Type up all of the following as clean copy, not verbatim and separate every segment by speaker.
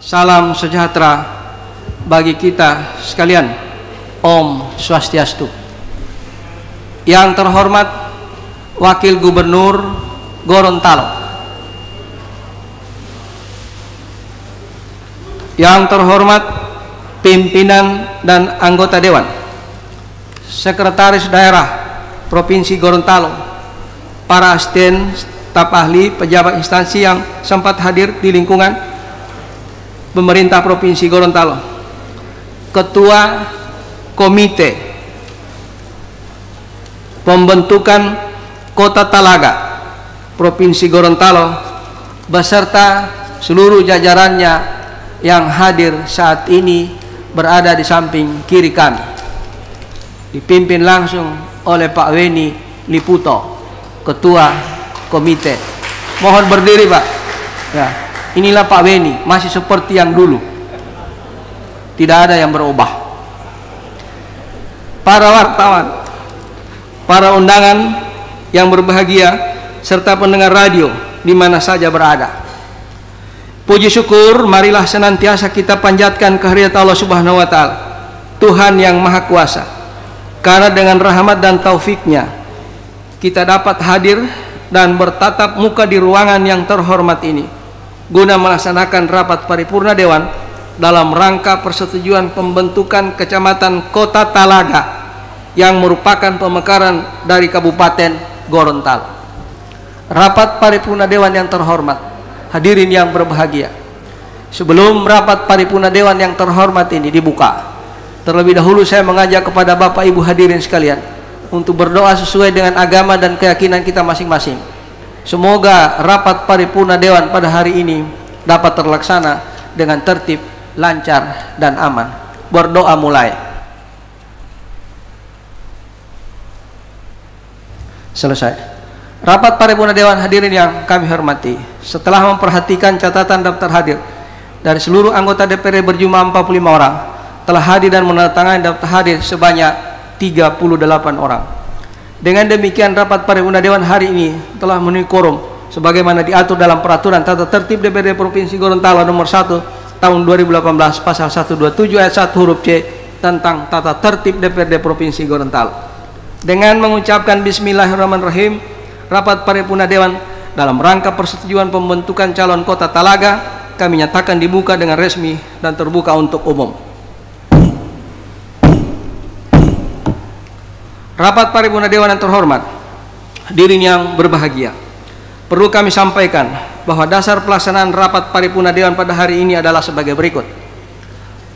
Speaker 1: Salam sejahtera bagi kita sekalian. Om Swastiastu. Yang terhormat Wakil Gubernur Gorontalo, yang terhormat pimpinan dan anggota Dewan, Sekretaris Daerah Provinsi Gorontalo, para asisten, staf ahli, pejabat instansi yang sempat hadir di lingkungan pemerintah Provinsi Gorontalo, Ketua Komite Pembentukan Kota Talaga Provinsi Gorontalo beserta seluruh jajarannya yang hadir saat ini berada di samping kiri kami, dipimpin langsung oleh Pak Weni Liputo, Ketua Komite. Mohon berdiri, Pak. Ya, inilah Pak Weni, masih seperti yang dulu, tidak ada yang berubah. Para wartawan, para undangan yang berbahagia, serta pendengar radio di mana saja berada, puji syukur marilah senantiasa kita panjatkan kehadirat Allah Subhanahu wa Ta'ala, Tuhan yang Maha Kuasa, karena dengan rahmat dan taufiknya kita dapat hadir dan bertatap muka di ruangan yang terhormat ini guna melaksanakan rapat paripurna Dewan dalam rangka persetujuan pembentukan Kecamatan Kota Talaga yang merupakan pemekaran dari Kabupaten Gorontalo. Rapat paripurna Dewan yang terhormat, hadirin yang berbahagia, sebelum rapat paripurna Dewan yang terhormat ini dibuka, terlebih dahulu saya mengajak kepada Bapak Ibu hadirin sekalian untuk berdoa sesuai dengan agama dan keyakinan kita masing-masing. Semoga rapat paripurna Dewan pada hari ini dapat terlaksana dengan tertib, lancar, dan aman. Berdoa mulai. Selesai. Rapat paripurna Dewan hadirin yang kami hormati, setelah memperhatikan catatan daftar hadir dari seluruh anggota DPRD berjumlah 45 orang, telah hadir dan menandatangani daftar hadir sebanyak 38 orang. Dengan demikian rapat paripurna Dewan hari ini telah memenuhi quorum sebagaimana diatur dalam peraturan tata tertib DPRD Provinsi Gorontalo nomor 1 tahun 2018 pasal 127 ayat 1 huruf C tentang tata tertib DPRD Provinsi Gorontalo. Dengan mengucapkan Bismillahirrahmanirrahim, rapat paripurna Dewan dalam rangka persetujuan pembentukan calon Kota Talaga kami nyatakan dibuka dengan resmi dan terbuka untuk umum. Rapat paripurna Dewan yang terhormat, hadirin yang berbahagia, perlu kami sampaikan bahwa dasar pelaksanaan rapat paripurna Dewan pada hari ini adalah sebagai berikut.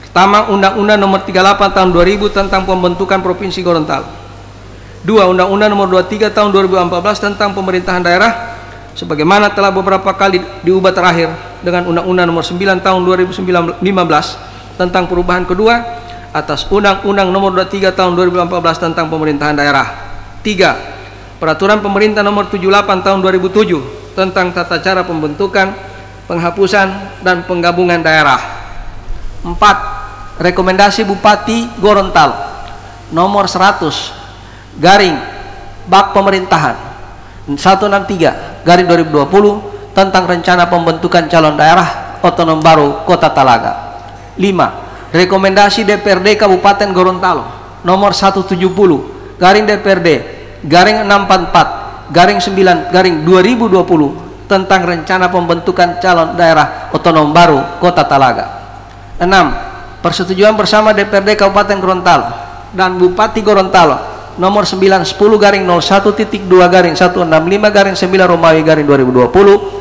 Speaker 1: Pertama, Undang-Undang Nomor 38 Tahun 2000 tentang Pembentukan Provinsi Gorontalo. 2. Undang-Undang Nomor 23 Tahun 2014 tentang Pemerintahan Daerah sebagaimana telah beberapa kali diubah terakhir dengan Undang-Undang Nomor 9 Tahun 2015 tentang perubahan kedua atas Undang-Undang Nomor 23 Tahun 2014 tentang Pemerintahan Daerah. 3. Peraturan Pemerintah Nomor 78 Tahun 2007 tentang tata cara pembentukan, penghapusan, dan penggabungan daerah. 4. Rekomendasi Bupati Gorontalo Nomor 100 garing Bak Pemerintahan 163 garing 2020 tentang rencana pembentukan calon daerah otonom baru Kota Talaga. 5. Rekomendasi DPRD Kabupaten Gorontalo nomor 170 garing DPRD garing 644 garing 9 garing 2020 tentang rencana pembentukan calon daerah otonom baru Kota Talaga. 6. Persetujuan bersama DPRD Kabupaten Gorontalo dan Bupati Gorontalo nomor 910 garing 01.2 garing 165 garing 9 Romawi garing 2020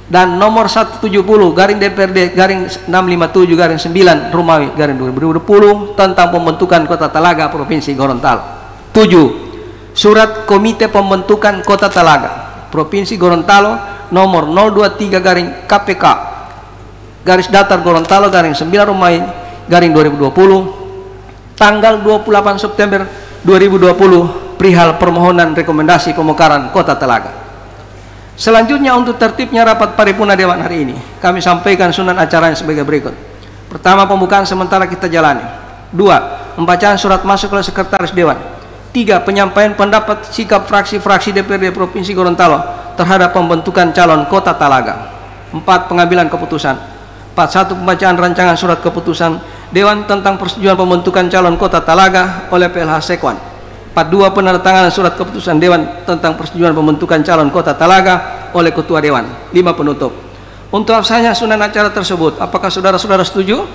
Speaker 1: dan nomor 170 garing DPRD garing 657 garing 9 Romawi garing 2020 tentang pembentukan Kota Talaga Provinsi Gorontalo. 7. Surat Komite Pembentukan Kota Talaga Provinsi Gorontalo nomor 023 garing KPK garis datar Gorontalo garing 9 Romawi garing 2020 tanggal 28 September 2020 perihal permohonan rekomendasi pemekaran Kota Talaga. Selanjutnya untuk tertibnya rapat paripurna Dewan hari ini kami sampaikan sunan acaranya sebagai berikut. Pertama, pembukaan sementara kita jalani. 2. Pembacaan surat masuk oleh Sekretaris Dewan. 3. Penyampaian pendapat sikap fraksi-fraksi DPRD Provinsi Gorontalo terhadap pembentukan calon Kota Talaga. 4. Pengambilan keputusan. 41 pembacaan rancangan surat keputusan Dewan tentang persetujuan pembentukan calon kota Talaga oleh PLH Sekwan. 42 penandatanganan surat keputusan Dewan tentang persetujuan pembentukan calon kota Talaga oleh Ketua Dewan. 5 penutup. Untuk absennya sunan acara tersebut, apakah saudara-saudara setuju?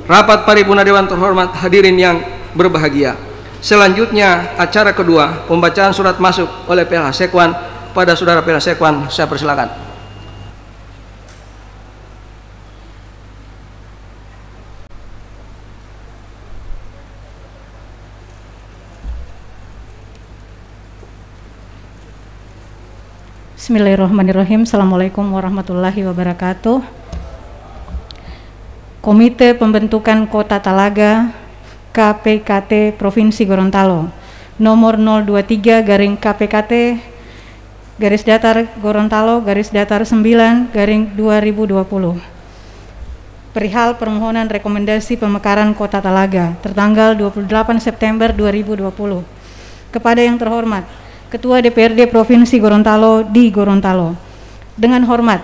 Speaker 1: Rapat paripurna Dewan terhormat, hadirin yang berbahagia. Selanjutnya acara kedua, pembacaan surat masuk oleh PLH Sekwan. Pada saudara PLH Sekwan, saya persilakan.
Speaker 2: Bismillahirrahmanirrahim. Assalamualaikum warahmatullahi wabarakatuh. Komite Pembentukan Kota Talaga KPKT Provinsi Gorontalo nomor 023/KPKT garis datar Gorontalo garis datar 9/2020 perihal permohonan rekomendasi pemekaran Kota Talaga tertanggal 28 September 2020 kepada yang terhormat Ketua DPRD Provinsi Gorontalo di Gorontalo. Dengan hormat,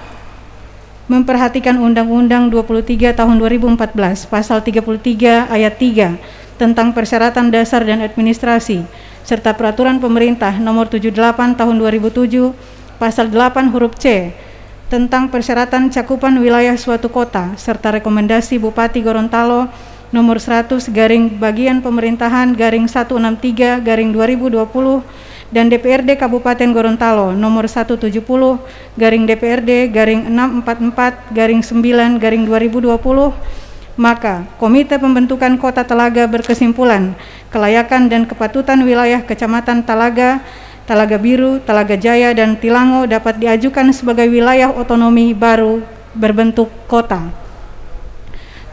Speaker 2: memperhatikan Undang-Undang 23 Tahun 2014 Pasal 33 Ayat 3 tentang persyaratan dasar dan administrasi serta Peraturan Pemerintah Nomor 78 Tahun 2007 Pasal 8 huruf C tentang persyaratan cakupan wilayah suatu kota serta rekomendasi Bupati Gorontalo Nomor 100 Bagian Pemerintahan 163/2020 dan DPRD Kabupaten Gorontalo nomor 170 DPRD 644/9/2020, maka Komite Pembentukan Kota Talaga berkesimpulan kelayakan dan kepatutan wilayah Kecamatan Talaga, Talaga Biru, Talaga Jaya, dan Tilango dapat diajukan sebagai wilayah otonomi baru berbentuk kota.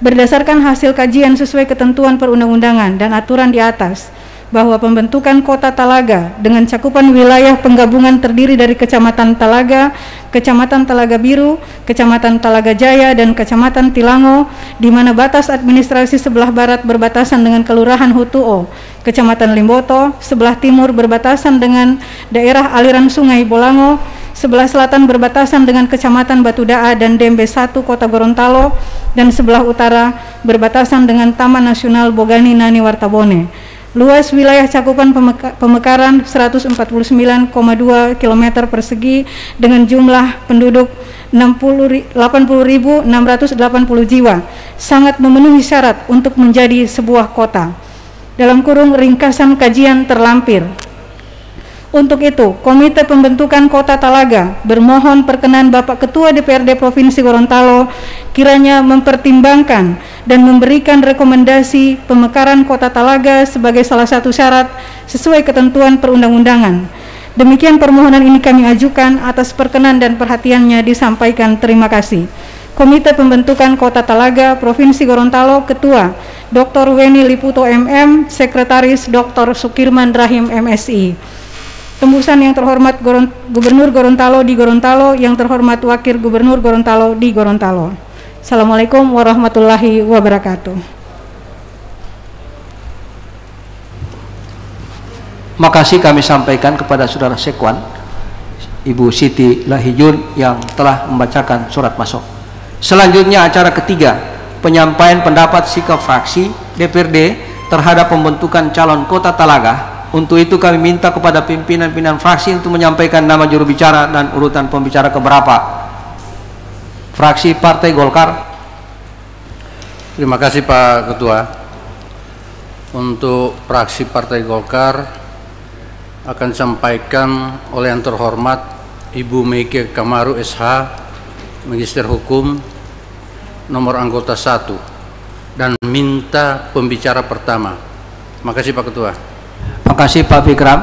Speaker 2: Berdasarkan hasil kajian sesuai ketentuan perundang-undangan dan aturan di atas, bahwa pembentukan Kota Talaga dengan cakupan wilayah penggabungan terdiri dari Kecamatan Talaga, Kecamatan Talaga Biru, Kecamatan Talaga Jaya, dan Kecamatan Tilango, di mana batas administrasi sebelah barat berbatasan dengan Kelurahan Hutuo, Kecamatan Limboto, sebelah timur berbatasan dengan daerah aliran Sungai Bolango, sebelah selatan berbatasan dengan Kecamatan Batudaa dan Dembe 1 Kota Gorontalo, dan sebelah utara berbatasan dengan Taman Nasional Bogani Nani Wartabone. Luas wilayah cakupan pemekaran 149,2 km persegi dengan jumlah penduduk 80.680 jiwa, sangat memenuhi syarat untuk menjadi sebuah kota. Dalam kurung ringkasan kajian terlampir. Untuk itu, Komite Pembentukan Kota Talaga bermohon perkenan Bapak Ketua DPRD Provinsi Gorontalo kiranya mempertimbangkan dan memberikan rekomendasi pemekaran Kota Talaga sebagai salah satu syarat sesuai ketentuan perundang-undangan. Demikian permohonan ini kami ajukan, atas perkenan dan perhatiannya disampaikan. Terima kasih. Komite Pembentukan Kota Talaga Provinsi Gorontalo, Ketua Dr. Weni Liputo MM, Sekretaris Dr. Sukirman Rahim MSI. Tembusan yang terhormat Gubernur Gorontalo di Gorontalo, yang terhormat Wakil Gubernur Gorontalo di Gorontalo. Assalamualaikum warahmatullahi wabarakatuh.
Speaker 1: Makasih kami sampaikan kepada saudara Sekwan, Ibu Siti Lahijun, yang telah membacakan surat masuk. Selanjutnya acara ketiga, penyampaian pendapat sikap fraksi DPRD terhadap pembentukan calon Kota Talaga. Untuk itu kami minta kepada pimpinan-pimpinan fraksi untuk menyampaikan nama juru bicara dan urutan pembicara keberapa. Fraksi Partai Golkar.
Speaker 3: Terima kasih Pak Ketua. Untuk fraksi Partai Golkar akan disampaikan oleh yang terhormat Ibu Meike Kamaru SH, Magister Hukum, nomor anggota 1, dan minta pembicara pertama. Makasih Pak Ketua.
Speaker 1: Makasih Pak Fikram.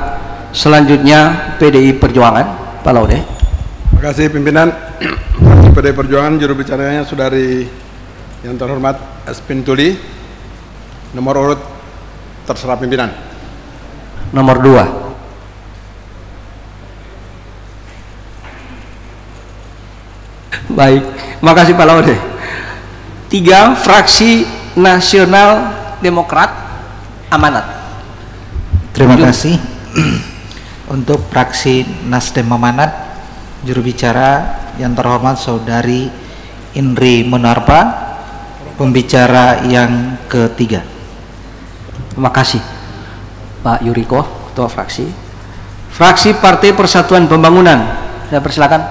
Speaker 1: Selanjutnya PDI Perjuangan, Pak Laude.
Speaker 4: Makasih pimpinan. PDI Perjuangan, juru bicaranya saudari yang terhormat Espintuli. Nomor urut terserah pimpinan.
Speaker 1: Nomor 2. Baik, makasih Pak Laude. 3, Fraksi Nasional Demokrat Amanat.
Speaker 5: Terima kasih. Untuk fraksi Nasdem Amanat, juru bicara yang terhormat saudari Indri Monarpa, pembicara yang ketiga.
Speaker 1: Terima kasih Pak Yuriko, Ketua Fraksi. Fraksi Partai Persatuan Pembangunan, saya persilakan.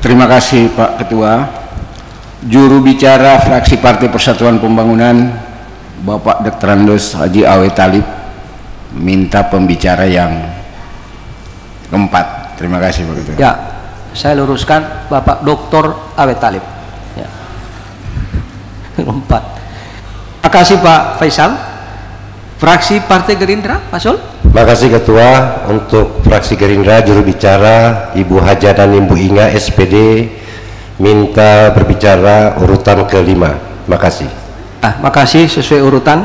Speaker 6: Terima kasih Pak Ketua. Juru bicara Fraksi Partai Persatuan Pembangunan Bapak Dr. Andos Haji Awe Talib minta pembicara yang keempat. Terima kasih Pak Ketua.
Speaker 1: Ya, saya luruskan Bapak Dr. Awe Talib. Ya. Keempat. Terima kasih Pak Faisal. Fraksi Partai Gerindra, Pak Sul.
Speaker 7: Terima kasih Ketua. Untuk fraksi Gerindra, juru bicara Ibu Haja dan Ibu Inga SPD minta berbicara urutan kelima. Terima kasih.
Speaker 1: Makasih sesuai urutan.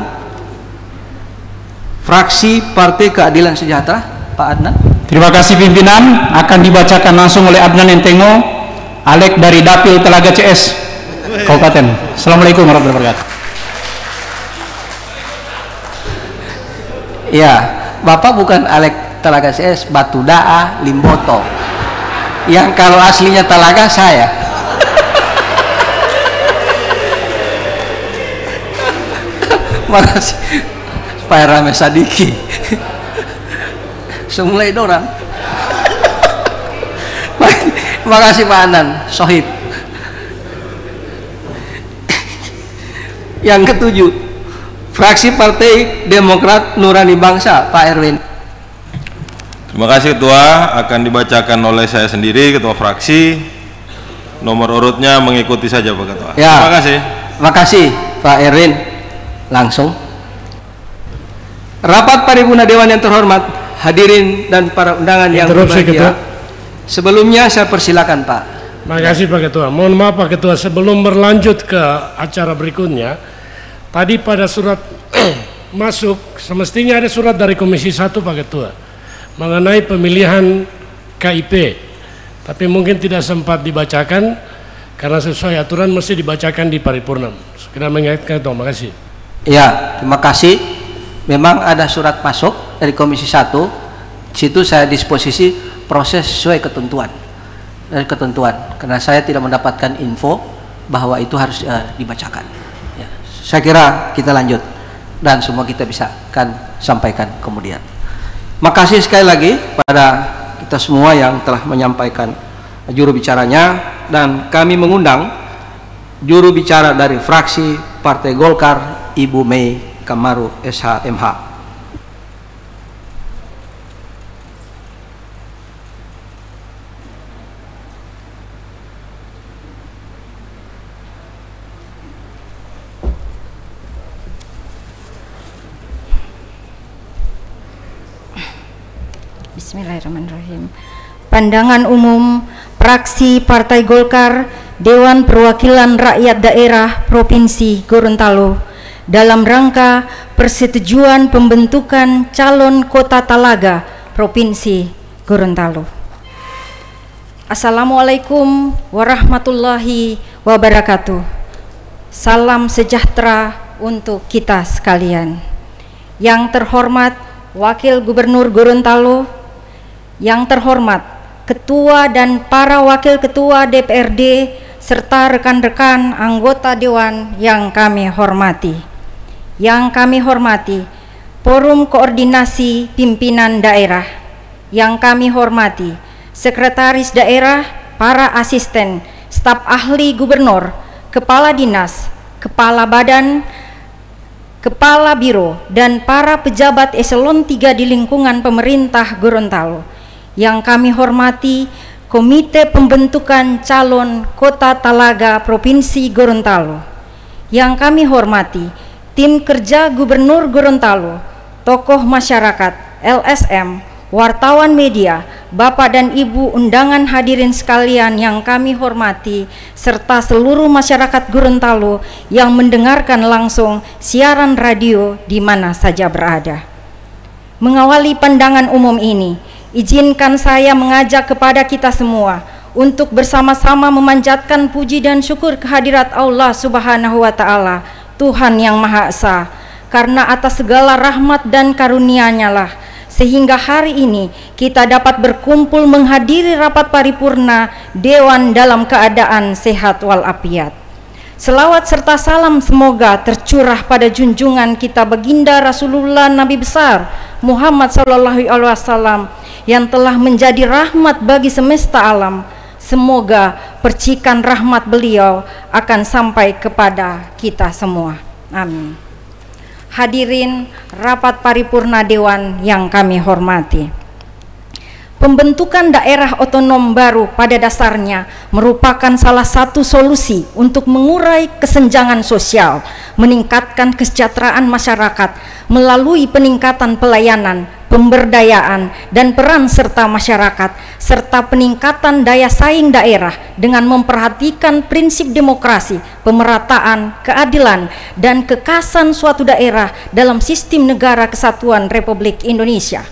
Speaker 1: Fraksi Partai Keadilan Sejahtera, Pak Adnan.
Speaker 8: Terima kasih pimpinan. Akan dibacakan langsung oleh Adnan Entengo, Alek dari Dapil Telaga CS Kabupaten. Assalamualaikum warahmatullahi wabarakatuh.
Speaker 1: Ya, Bapak bukan Alek Telaga CS, Batu Daa Limboto. Yang kalau aslinya Telaga saya. Makasih. Supaya rame sadiki. Semulai dorang. Makasih Pak Anan, Sohib. Yang ketujuh, Fraksi Partai Demokrat Nurani Bangsa, Pak Erwin.
Speaker 9: Terima kasih Ketua. Akan dibacakan oleh saya sendiri, Ketua Fraksi. Nomor urutnya mengikuti saja Pak Ketua.
Speaker 1: Ya,
Speaker 9: terima kasih.
Speaker 1: Terima kasih Pak Erwin. Langsung. Rapat Paripurna Dewan yang terhormat, hadirin dan para undangan yang berbahagia. Sebelumnya saya persilakan Pak.
Speaker 10: Terima kasih Pak Ketua. Mohon maaf Pak Ketua, sebelum berlanjut ke acara berikutnya, tadi pada surat masuk semestinya ada surat dari Komisi 1 Pak Ketua mengenai pemilihan KIP, tapi mungkin tidak sempat dibacakan karena sesuai aturan mesti dibacakan di paripurna. Segera mengingatkan Ketua. Terima kasih.
Speaker 1: Ya, terima kasih. Memang ada surat masuk dari Komisi 1. Situ saya disposisi proses sesuai ketentuan. Dari ketentuan, karena saya tidak mendapatkan info bahwa itu harus dibacakan. Ya, saya kira kita lanjut dan semua kita bisa akan sampaikan kemudian. Makasih sekali lagi pada kita semua yang telah menyampaikan juru bicaranya, dan kami mengundang juru bicara dari fraksi Partai Golkar, Ibu Mei Kamaru SH MH.
Speaker 11: Bismillahirrahmanirrahim. Pandangan umum fraksi Partai Golkar Dewan Perwakilan Rakyat Daerah Provinsi Gorontalo dalam rangka persetujuan pembentukan calon Kota Talaga Provinsi Gorontalo. Assalamualaikum warahmatullahi wabarakatuh. Salam sejahtera untuk kita sekalian. Yang terhormat Wakil Gubernur Gorontalo, yang terhormat Ketua dan para Wakil Ketua DPRD serta rekan-rekan anggota Dewan yang kami hormati. Yang kami hormati Forum Koordinasi Pimpinan Daerah, yang kami hormati Sekretaris Daerah, para asisten, staf ahli gubernur, kepala dinas, kepala badan, kepala biro, dan para pejabat eselon 3 di lingkungan pemerintah Gorontalo. Yang kami hormati Komite Pembentukan Calon Kota Talaga Provinsi Gorontalo. Yang kami hormati tim kerja Gubernur Gorontalo, tokoh masyarakat, LSM, wartawan media, Bapak dan Ibu undangan hadirin sekalian yang kami hormati, serta seluruh masyarakat Gorontalo yang mendengarkan langsung siaran radio di mana saja berada. Mengawali pandangan umum ini, izinkan saya mengajak kepada kita semua untuk bersama-sama memanjatkan puji dan syukur kehadirat Allah Subhanahu wa Ta'ala, Tuhan yang Maha Esa, karena atas segala rahmat dan karunia-Nya lah sehingga hari ini kita dapat berkumpul menghadiri rapat paripurna Dewan dalam keadaan sehat walafiat. Selawat serta salam semoga tercurah pada junjungan kita baginda Rasulullah Nabi besar Muhammad SAW yang telah menjadi rahmat bagi semesta alam. Semoga percikan rahmat beliau akan sampai kepada kita semua. Amin. Hadirin rapat paripurna Dewan yang kami hormati. Pembentukan daerah otonom baru pada dasarnya merupakan salah satu solusi untuk mengurai kesenjangan sosial, meningkatkan kesejahteraan masyarakat melalui peningkatan pelayanan, pemberdayaan, dan peran serta masyarakat, serta peningkatan daya saing daerah dengan memperhatikan prinsip demokrasi, pemerataan, keadilan, dan kekhasan suatu daerah dalam sistem negara kesatuan Republik Indonesia.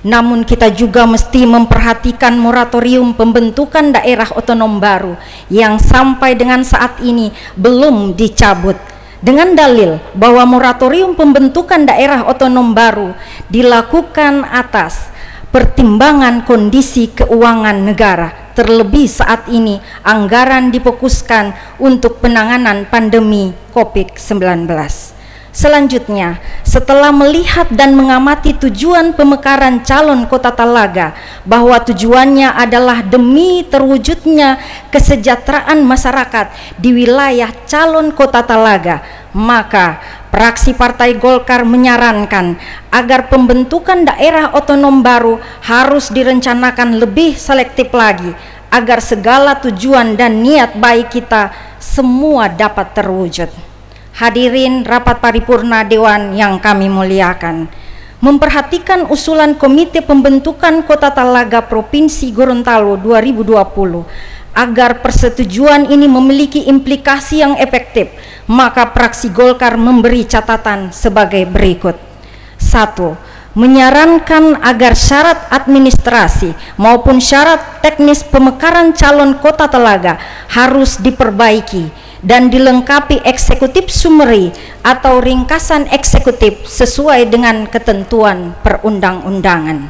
Speaker 11: Namun kita juga mesti memperhatikan moratorium pembentukan daerah otonom baru yang sampai dengan saat ini belum dicabut, dengan dalil bahwa moratorium pembentukan daerah otonom baru dilakukan atas pertimbangan kondisi keuangan negara, terlebih saat ini anggaran difokuskan untuk penanganan pandemi COVID-19. Selanjutnya, setelah melihat dan mengamati tujuan pemekaran calon Kota Talaga bahwa tujuannya adalah demi terwujudnya kesejahteraan masyarakat di wilayah calon Kota Talaga, maka fraksi Partai Golkar menyarankan agar pembentukan daerah otonom baru harus direncanakan lebih selektif lagi agar segala tujuan dan niat baik kita semua dapat terwujud. Hadirin rapat paripurna Dewan yang kami muliakan, memperhatikan usulan Komite Pembentukan Kota Talaga Provinsi Gorontalo 2020 agar persetujuan ini memiliki implikasi yang efektif, maka fraksi Golkar memberi catatan sebagai berikut. 1. Menyarankan agar syarat administrasi maupun syarat teknis pemekaran calon Kota Talaga harus diperbaiki dan dilengkapi eksekutif summary atau ringkasan eksekutif sesuai dengan ketentuan perundang-undangan.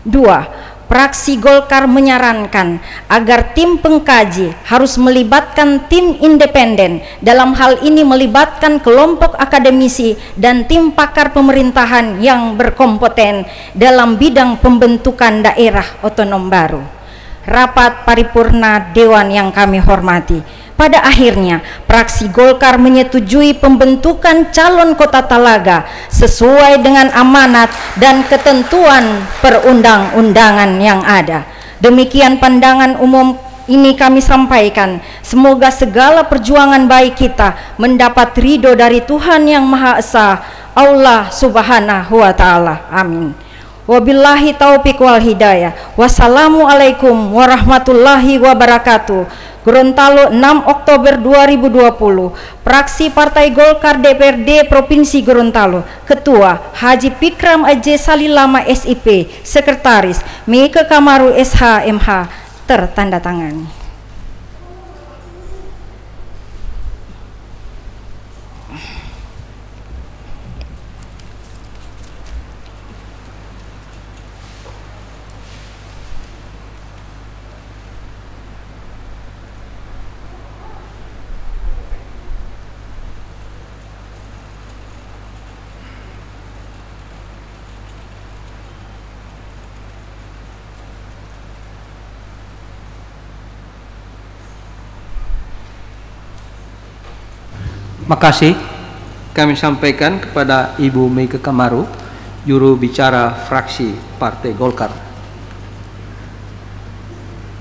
Speaker 11: 2. Fraksi Golkar menyarankan agar tim pengkaji harus melibatkan tim independen, dalam hal ini melibatkan kelompok akademisi dan tim pakar pemerintahan yang berkompeten dalam bidang pembentukan daerah otonom baru. Rapat paripurna Dewan yang kami hormati, pada akhirnya fraksi Golkar menyetujui pembentukan calon Kota Talaga sesuai dengan amanat dan ketentuan perundang-undangan yang ada. Demikian pandangan umum ini kami sampaikan. Semoga segala perjuangan baik kita mendapat ridho dari Tuhan Yang Maha Esa, Allah Subhanahu wa Ta'ala. Amin. Wabillahi taufiq wal hidayah. Wassalamualaikum warahmatullahi wabarakatuh. Gorontalo 6 Oktober 2020. Fraksi Partai Golkar DPRD Provinsi Gorontalo. Ketua Haji Pikram Aje Salilama SIP. Sekretaris Meike Kamaru SH MH. Tertandatangani.
Speaker 1: Makasih kami sampaikan kepada Ibu Meike Kamaru, juru bicara fraksi Partai Golkar.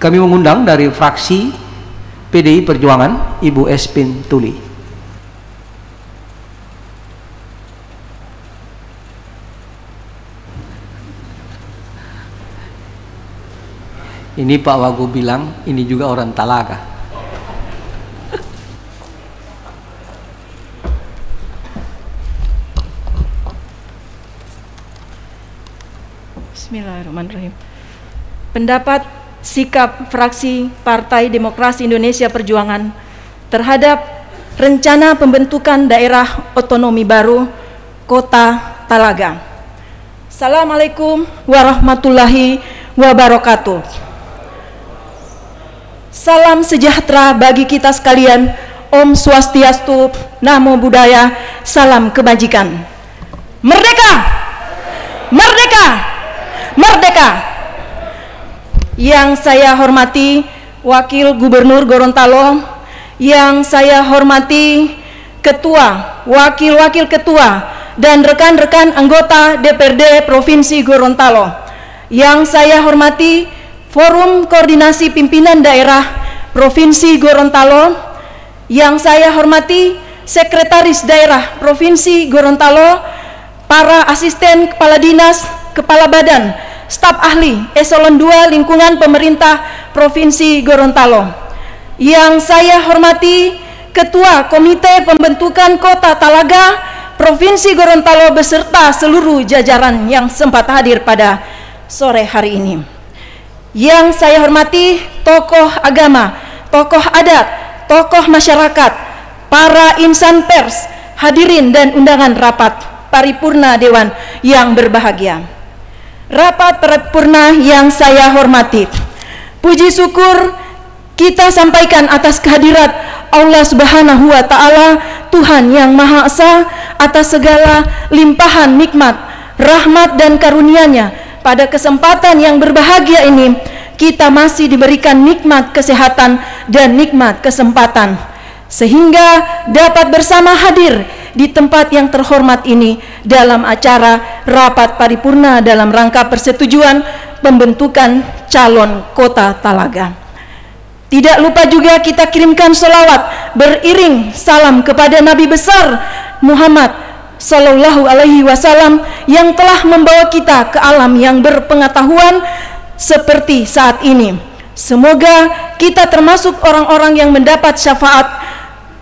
Speaker 1: Kami mengundang dari fraksi PDI Perjuangan Ibu Espin Tuli. Ini Pak Wagub bilang ini juga orang Talaga.
Speaker 12: Bismillahirrahmanirrahim. Pendapat sikap fraksi Partai Demokrasi Indonesia Perjuangan terhadap rencana pembentukan daerah otonomi baru Kota Talaga. 1. Assalamualaikum warahmatullahi wabarakatuh. Salam sejahtera bagi kita sekalian. Om Swastiastu, Namo Buddhaya, salam kebajikan. Merdeka! Merdeka! Merdeka! Yang saya hormati Wakil Gubernur Gorontalo, yang saya hormati Ketua, Wakil-Wakil Ketua, dan rekan-rekan anggota DPRD Provinsi Gorontalo, yang saya hormati Forum Koordinasi Pimpinan Daerah Provinsi Gorontalo, yang saya hormati Sekretaris Daerah Provinsi Gorontalo, para asisten kepala dinas, kepala badan, staf ahli eselon 2 lingkungan pemerintah Provinsi Gorontalo, yang saya hormati Ketua Komite Pembentukan Kota Talaga Provinsi Gorontalo beserta seluruh jajaran yang sempat hadir pada sore hari ini, yang saya hormati tokoh agama, tokoh adat, tokoh masyarakat, para insan pers, hadirin dan undangan rapat paripurna Dewan yang berbahagia. Rapat paripurna yang saya hormati, puji syukur kita sampaikan atas kehadirat Allah Subhanahu wa Ta'ala, Tuhan yang Maha Esa, atas segala limpahan nikmat, rahmat dan karunia-Nya. Pada kesempatan yang berbahagia ini, kita masih diberikan nikmat kesehatan dan nikmat kesempatan, sehingga dapat bersama hadir di tempat yang terhormat ini dalam acara rapat paripurna dalam rangka persetujuan pembentukan calon kota Talaga. Tidak lupa juga kita kirimkan sholawat beriring salam kepada Nabi besar Muhammad Sallallahu Alaihi Wasallam yang telah membawa kita ke alam yang berpengetahuan seperti saat ini. Semoga kita termasuk orang-orang yang mendapat syafaat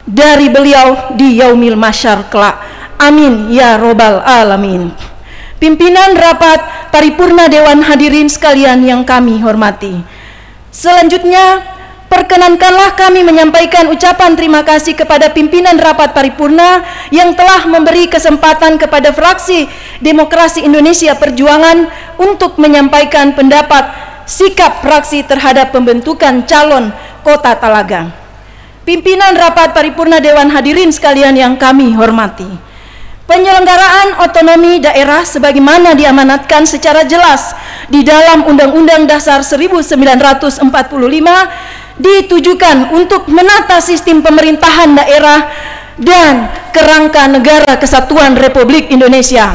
Speaker 12: dari beliau di yaumil mahsyar kelak. Amin ya robbal alamin. Pimpinan rapat paripurna Dewan, hadirin sekalian yang kami hormati. Selanjutnya, perkenankanlah kami menyampaikan ucapan terima kasih kepada pimpinan rapat paripurna yang telah memberi kesempatan kepada fraksi Demokrasi Indonesia Perjuangan untuk menyampaikan pendapat sikap fraksi terhadap pembentukan calon kota Talaga. Pimpinan rapat paripurna Dewan, hadirin sekalian yang kami hormati. Penyelenggaraan otonomi daerah sebagaimana diamanatkan secara jelas di dalam Undang-Undang Dasar 1945 ditujukan untuk menata sistem pemerintahan daerah dan kerangka negara kesatuan Republik Indonesia.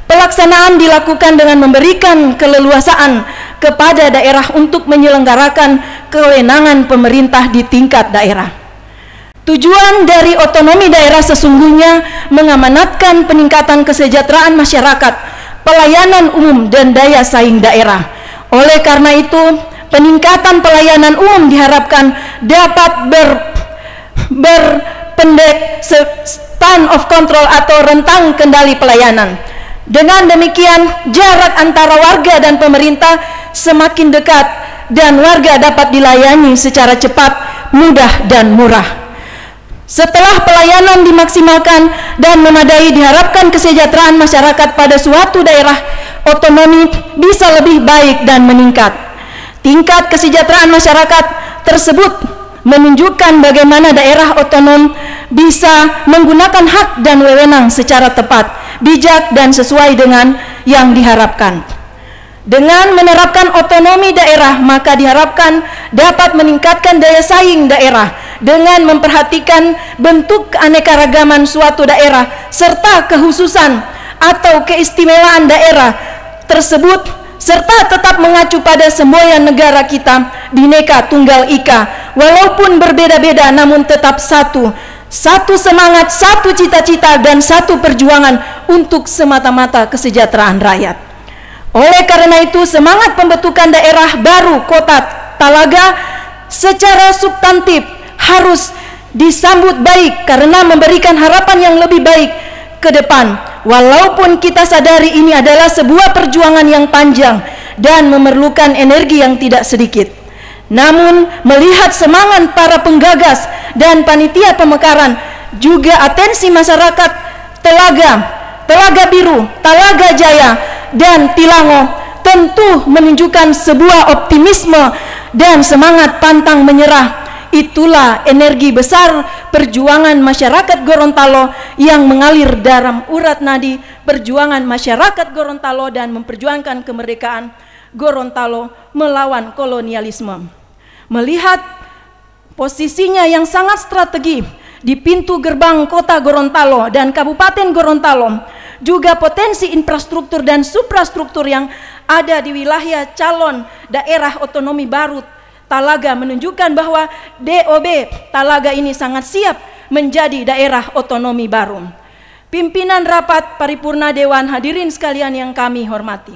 Speaker 12: Pelaksanaan dilakukan dengan memberikan keleluasaan kepada daerah untuk menyelenggarakan kewenangan pemerintah di tingkat daerah. Tujuan dari otonomi daerah sesungguhnya mengamanatkan peningkatan kesejahteraan masyarakat, pelayanan umum dan daya saing daerah. Oleh karena itu, peningkatan pelayanan umum diharapkan dapat berpendek span of control atau rentang kendali pelayanan. Dengan demikian, jarak antara warga dan pemerintah semakin dekat dan warga dapat dilayani secara cepat, mudah dan murah. Setelah pelayanan dimaksimalkan dan memadai, diharapkan kesejahteraan masyarakat pada suatu daerah otonomi bisa lebih baik dan meningkat. Tingkat kesejahteraan masyarakat tersebut menunjukkan bagaimana daerah otonom bisa menggunakan hak dan wewenang secara tepat, bijak dan sesuai dengan yang diharapkan. Dengan menerapkan otonomi daerah, maka diharapkan dapat meningkatkan daya saing daerah dengan memperhatikan bentuk keanekaragaman suatu daerah serta kekhususan atau keistimewaan daerah tersebut, serta tetap mengacu pada semboyan negara kita Bhinneka Tunggal Ika, walaupun berbeda-beda namun tetap satu semangat, satu cita-cita dan satu perjuangan untuk semata-mata kesejahteraan rakyat. Oleh karena itu, semangat pembentukan daerah baru kota Talaga secara substantif harus disambut baik karena memberikan harapan yang lebih baik ke depan. Walaupun kita sadari ini adalah sebuah perjuangan yang panjang dan memerlukan energi yang tidak sedikit, namun melihat semangat para penggagas dan panitia pemekaran, juga atensi masyarakat Telaga Biru, Talaga Jaya, dan Tilango tentu menunjukkan sebuah optimisme dan semangat pantang menyerah. Itulah energi besar perjuangan masyarakat Gorontalo yang mengalir dalam urat nadi perjuangan masyarakat Gorontalo dan memperjuangkan kemerdekaan Gorontalo melawan kolonialisme. Melihat posisinya yang sangat strategi di pintu gerbang kota Gorontalo dan Kabupaten Gorontalo, juga potensi infrastruktur dan suprastruktur yang ada di wilayah calon daerah otonomi baru Talaga menunjukkan bahwa DOB Talaga ini sangat siap menjadi daerah otonomi baru. Pimpinan rapat paripurna Dewan, hadirin sekalian yang kami hormati,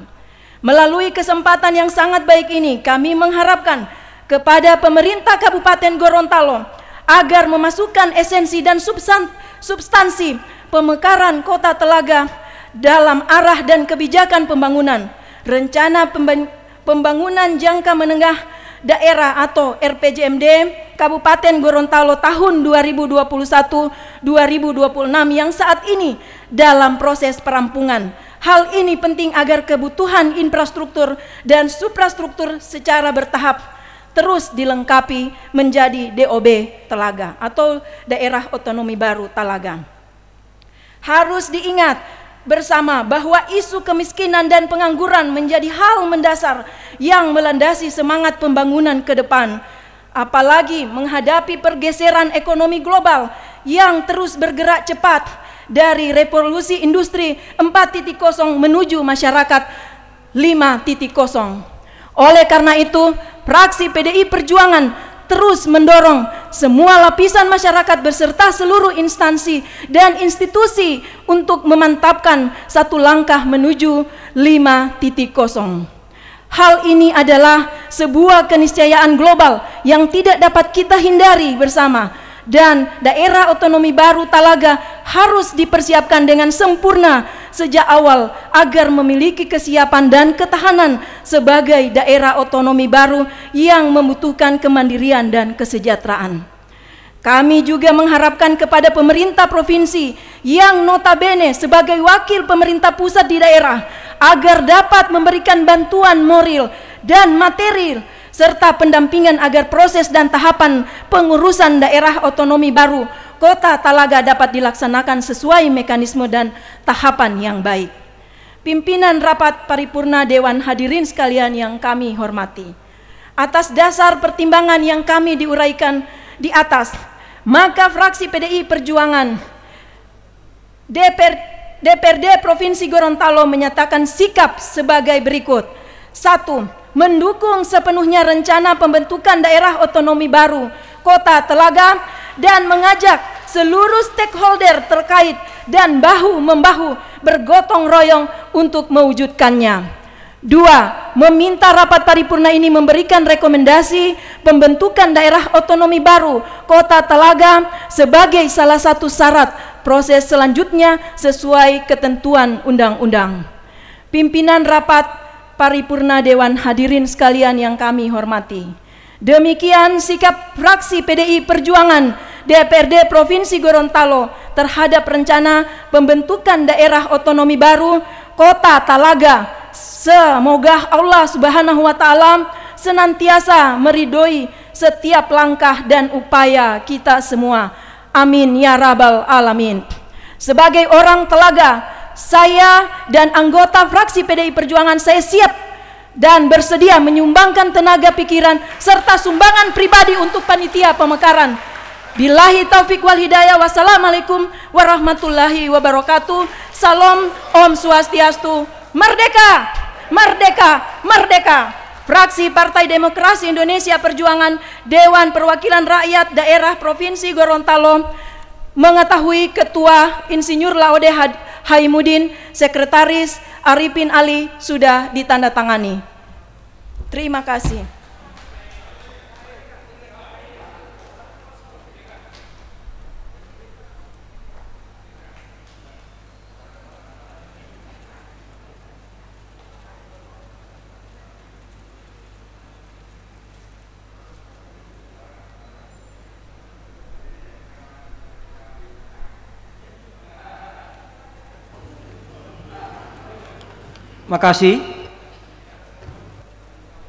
Speaker 12: melalui kesempatan yang sangat baik ini kami mengharapkan kepada pemerintah Kabupaten Gorontalo agar memasukkan esensi dan substansi pemekaran kota Talaga dalam arah dan kebijakan pembangunan rencana pembangunan jangka menengah daerah atau RPJMD Kabupaten Gorontalo tahun 2021-2026 yang saat ini dalam proses perampungan. Hal ini penting agar kebutuhan infrastruktur dan suprastruktur secara bertahap terus dilengkapi menjadi DOB Talaga atau daerah otonomi baru Talaga. Harus diingat bersama bahwa isu kemiskinan dan pengangguran menjadi hal mendasar yang melandasi semangat pembangunan ke depan, apalagi menghadapi pergeseran ekonomi global yang terus bergerak cepat dari revolusi industri 4.0 menuju masyarakat 5.0. Oleh karena itu, fraksi PDI Perjuangan terus mendorong semua lapisan masyarakat beserta seluruh instansi dan institusi untuk memantapkan satu langkah menuju 5.0. Hal ini adalah sebuah keniscayaan global yang tidak dapat kita hindari bersama, dan daerah otonomi baru Talaga harus dipersiapkan dengan sempurna sejak awal agar memiliki kesiapan dan ketahanan sebagai daerah otonomi baru yang membutuhkan kemandirian dan kesejahteraan. Kami juga mengharapkan kepada pemerintah provinsi yang notabene sebagai wakil pemerintah pusat di daerah agar dapat memberikan bantuan moral dan material serta pendampingan agar proses dan tahapan pengurusan daerah otonomi baru Kota Talaga dapat dilaksanakan sesuai mekanisme dan tahapan yang baik. Pimpinan rapat paripurna Dewan, hadirin sekalian yang kami hormati, atas dasar pertimbangan yang kami diuraikan di atas, maka fraksi PDI Perjuangan DPRD Provinsi Gorontalo menyatakan sikap sebagai berikut. 1. Mendukung sepenuhnya rencana pembentukan daerah otonomi baru Kota Talaga dan mengajak seluruh stakeholder terkait dan bahu-membahu bergotong royong untuk mewujudkannya. 2. Meminta rapat paripurna ini memberikan rekomendasi pembentukan daerah otonomi baru Kota Talaga sebagai salah satu syarat proses selanjutnya sesuai ketentuan undang-undang. Pimpinan rapat paripurna Dewan, hadirin sekalian yang kami hormati, demikian sikap fraksi PDI Perjuangan DPRD Provinsi Gorontalo terhadap rencana pembentukan daerah otonomi baru Kota Talaga. Semoga Allah Subhanahu wa Ta'ala senantiasa meridhoi setiap langkah dan upaya kita semua. Amin ya rabbal alamin. Sebagai orang Talaga, saya dan anggota fraksi PDI Perjuangan, saya siap dan bersedia menyumbangkan tenaga pikiran serta sumbangan pribadi untuk panitia pemekaran. Billahi taufik wal hidayah. Wassalamualaikum warahmatullahi wabarakatuh. Salam, Om Swastiastu. Merdeka, merdeka, merdeka. Fraksi Partai Demokrasi Indonesia Perjuangan Dewan Perwakilan Rakyat Daerah Provinsi Gorontalo mengetahui Ketua Insinyur Laode Haimuddin, Sekretaris Arifin Ali sudah ditandatangani. Terima kasih.
Speaker 1: Makasih.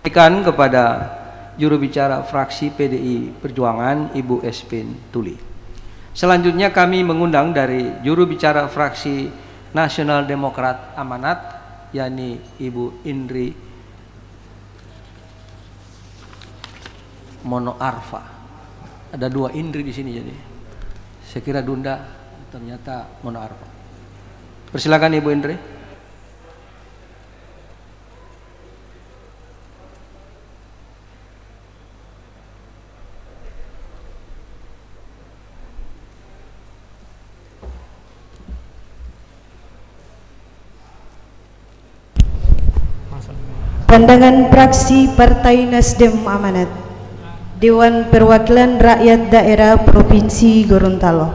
Speaker 1: Berikan kepada juru bicara fraksi PDI Perjuangan Ibu Espin Tuli. Selanjutnya kami mengundang dari juru bicara fraksi Nasional Demokrat Amanat, yakni Ibu Indri Mono Arfa. Ada dua Indri di sini, jadi saya kira Dunda, ternyata Mono Arfa. Persilakan Ibu Indri.
Speaker 13: Pandangan fraksi Partai Nasdem Amanat, Dewan Perwakilan Rakyat Daerah Provinsi Gorontalo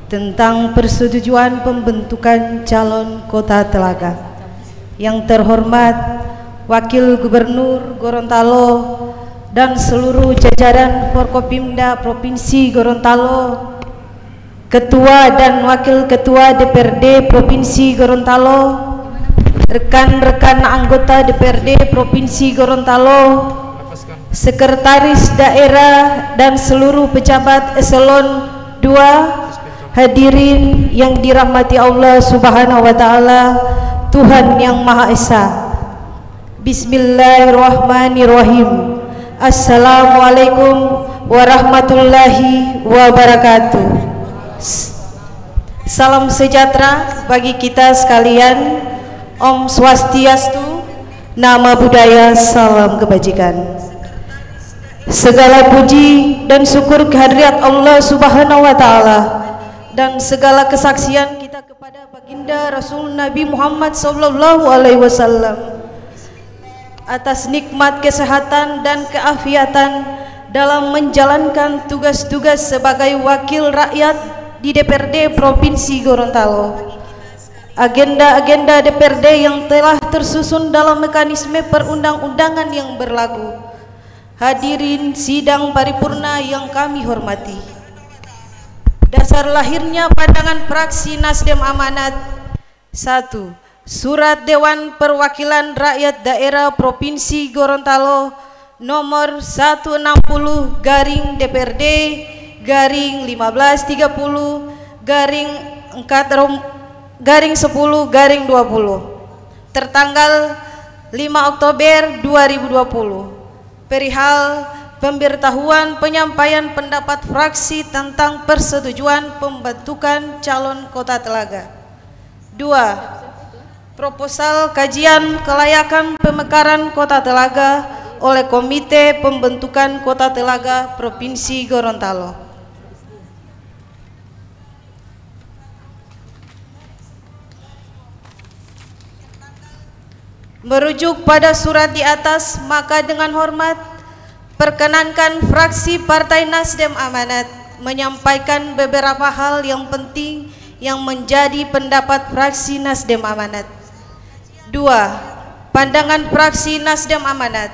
Speaker 13: tentang persetujuan pembentukan calon Kota Telaga. Yang terhormat Wakil Gubernur Gorontalo dan seluruh jajaran Forkopimda Provinsi Gorontalo, Ketua dan Wakil Ketua DPRD Provinsi Gorontalo, rekan-rekan anggota DPRD Provinsi Gorontalo, Sekretaris Daerah dan seluruh pejabat eselon 2, hadirin yang dirahmati Allah Subhanahu wa taala, Tuhan yang Maha Esa. Bismillahirrahmanirrahim. Assalamualaikum warahmatullahi wabarakatuh. Salam sejahtera bagi kita sekalian. Om Swastiastu, Nama Budaya, Salam Kebajikan. Segala puji dan syukur kehadirat Allah Subhanahu wa taala dan segala kesaksian kita kepada baginda Rasul Nabi Muhammad sallallahu alaihi wasallam atas nikmat kesehatan dan keafiatan dalam menjalankan tugas-tugas sebagai wakil rakyat di DPRD Provinsi Gorontalo. Agenda-agenda DPRD yang telah tersusun dalam mekanisme perundang-undangan yang berlaku. Hadirin sidang paripurna yang kami hormati. Dasar lahirnya pandangan fraksi Nasdem Amanat. 1. Surat Dewan Perwakilan Rakyat Daerah Provinsi Gorontalo nomor 160/1530/10/20 tertanggal 5 Oktober 2020 perihal pemberitahuan penyampaian pendapat fraksi tentang persetujuan pembentukan calon Kota Telaga. 2. Proposal kajian kelayakan pemekaran Kota Telaga oleh Komite Pembentukan Kota Telaga Provinsi Gorontalo. Merujuk pada surat di atas, maka dengan hormat perkenankan fraksi Partai Nasdem Amanat menyampaikan beberapa hal yang penting yang menjadi pendapat fraksi Nasdem Amanat. 2. Pandangan fraksi Nasdem Amanat,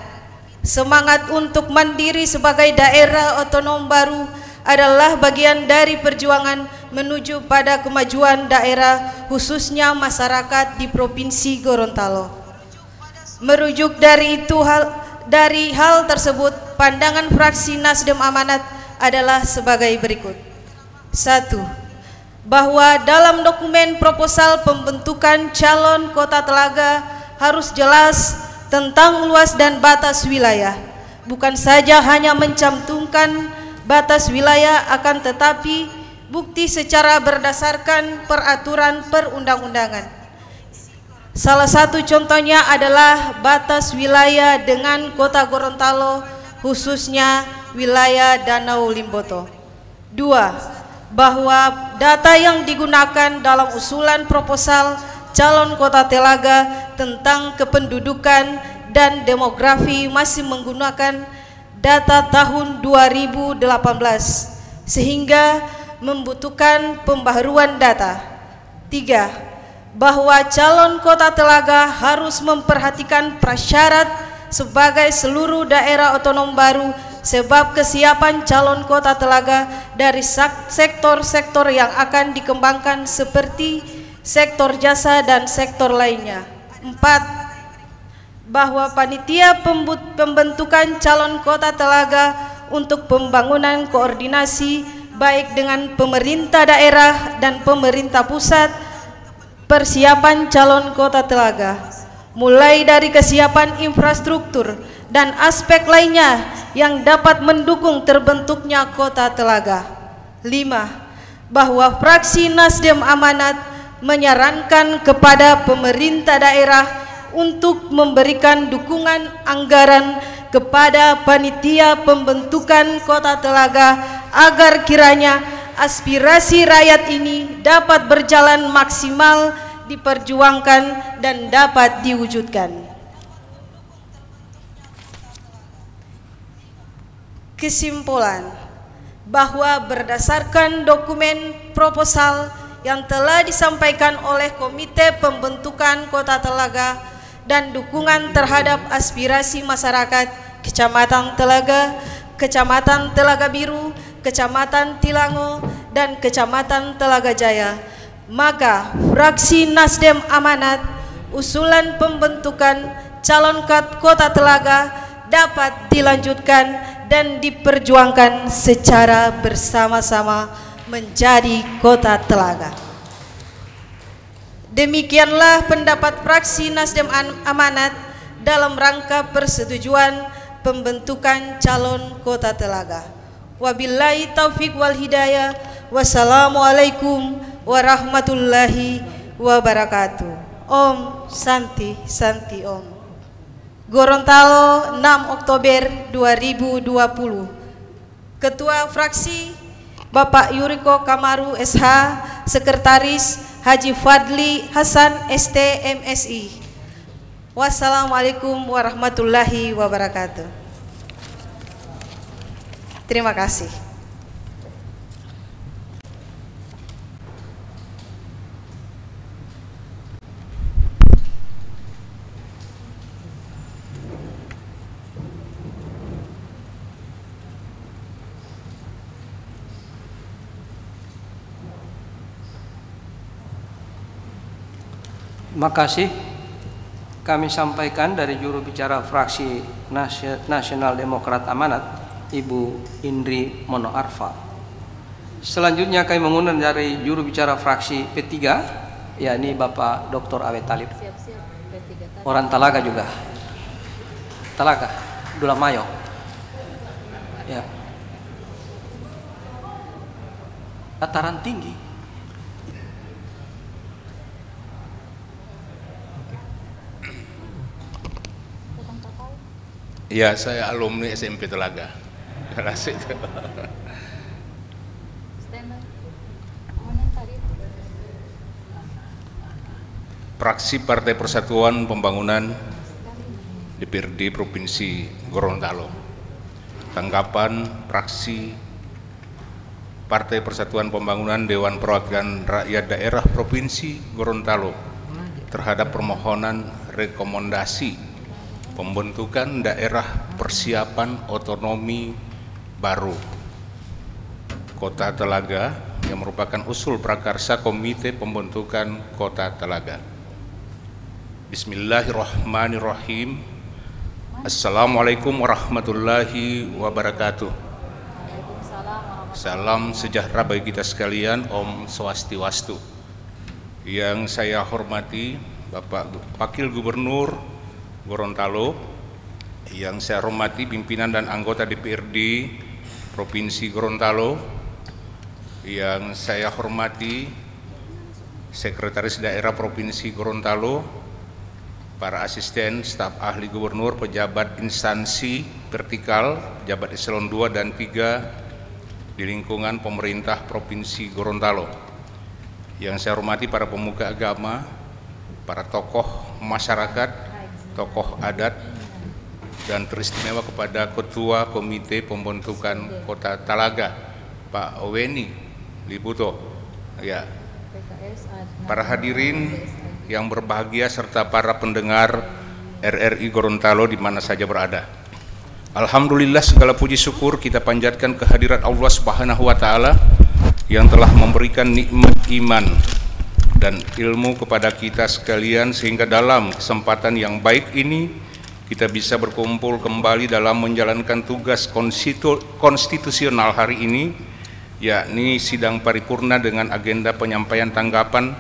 Speaker 13: semangat untuk mandiri sebagai daerah otonom baru adalah bagian dari perjuangan menuju pada kemajuan daerah, khususnya masyarakat di Provinsi Gorontalo. Merujuk dari hal tersebut, pandangan fraksi Nasdem Amanat adalah sebagai berikut. 1. Bahwa dalam dokumen proposal pembentukan calon Kota Telaga harus jelas tentang luas dan batas wilayah, bukan saja hanya mencantumkan batas wilayah, akan tetapi bukti secara berdasarkan peraturan perundang-undangan. Salah satu contohnya adalah batas wilayah dengan Kota Gorontalo, khususnya wilayah Danau Limboto. 2. Bahwa data yang digunakan dalam usulan proposal calon Kota Telaga tentang kependudukan dan demografi masih menggunakan data tahun 2018 sehingga membutuhkan pembaharuan data. 3. Bahwa calon Kota Telaga harus memperhatikan prasyarat sebagai seluruh daerah otonom baru, sebab kesiapan calon Kota Telaga dari sektor-sektor yang akan dikembangkan seperti sektor jasa dan sektor lainnya. 4. bahwa panitia pembentukan calon kota Telaga untuk pembangunan koordinasi baik dengan pemerintah daerah dan pemerintah pusat persiapan calon kota Telaga, mulai dari kesiapan infrastruktur dan aspek lainnya yang dapat mendukung terbentuknya kota Telaga. 5. Bahwa fraksi Nasdem Amanat menyarankan kepada pemerintah daerah untuk memberikan dukungan anggaran kepada panitia pembentukan kota Telaga agar kiranya aspirasi rakyat ini dapat berjalan maksimal, diperjuangkan dan dapat diwujudkan. Kesimpulan, bahwa berdasarkan dokumen proposal yang telah disampaikan oleh Komite Pembentukan Kota Telaga dan dukungan terhadap aspirasi masyarakat Kecamatan Telaga, Kecamatan Telaga Biru, Kecamatan Tilango, dan Kecamatan Telaga Jaya, maka fraksi Nasdem Amanat usulan pembentukan calon kota Telaga dapat dilanjutkan dan diperjuangkan secara bersama-sama menjadi kota Telaga. Demikianlah pendapat fraksi Nasdem Amanat dalam rangka persetujuan pembentukan calon kota Telaga. Wabillahi taufiq wal hidayah. Wassalamualaikum warahmatullahi wabarakatuh. Om Santi Santi Om. Gorontalo 6 Oktober 2020. Ketua fraksi Bapak Yuriko Kamaru SH, Sekretaris Haji Fadli Hasan ST MSI. Wassalamualaikum warahmatullahi wabarakatuh. Terima kasih.
Speaker 1: Terima kasih. Kami sampaikan dari juru bicara fraksi Nasional Demokrat Amanat, Ibu Indri Mono Arfa. Selanjutnya kami mengundang dari juru bicara fraksi P3, yakni Bapak Dr. Awe Talib. Orang Telaga juga. Telaga, Dulamayo. Ya. Dataran tinggi.
Speaker 14: Ya, saya alumni SMP Telaga. Terima kasih. Fraksi Partai Persatuan Pembangunan DPRD Provinsi Gorontalo. Tanggapan fraksi Partai Persatuan Pembangunan Dewan Perwakilan Rakyat Daerah Provinsi Gorontalo terhadap permohonan rekomendasi pembentukan daerah persiapan otonomi baru Kota Telaga yang merupakan usul prakarsa Komite Pembentukan Kota Telaga. Bismillahirrahmanirrahim. Assalamualaikum warahmatullahi wabarakatuh. Salam sejahtera bagi kita sekalian. Om Swastiwastu. Yang saya hormati Bapak Wakil Gubernur Gorontalo, yang saya hormati pimpinan dan anggota DPRD Provinsi Gorontalo, yang saya hormati Sekretaris Daerah Provinsi Gorontalo, para asisten, staf ahli gubernur, pejabat instansi vertikal, pejabat eselon 2 dan 3 di lingkungan pemerintah Provinsi Gorontalo, yang saya hormati para pemuka agama, para tokoh masyarakat, tokoh adat, dan teristimewa kepada Ketua Komite Pembentukan Kota Telaga, Pak Weni Liputo, ya, para hadirin yang berbahagia serta para pendengar RRI Gorontalo di mana saja berada. Alhamdulillah, segala puji syukur kita panjatkan kehadirat Allah Subhanahu wa Ta'ala yang telah memberikan nikmat iman dan ilmu kepada kita sekalian, sehingga dalam kesempatan yang baik ini kita bisa berkumpul kembali dalam menjalankan tugas konstitusional hari ini, yakni sidang paripurna dengan agenda penyampaian tanggapan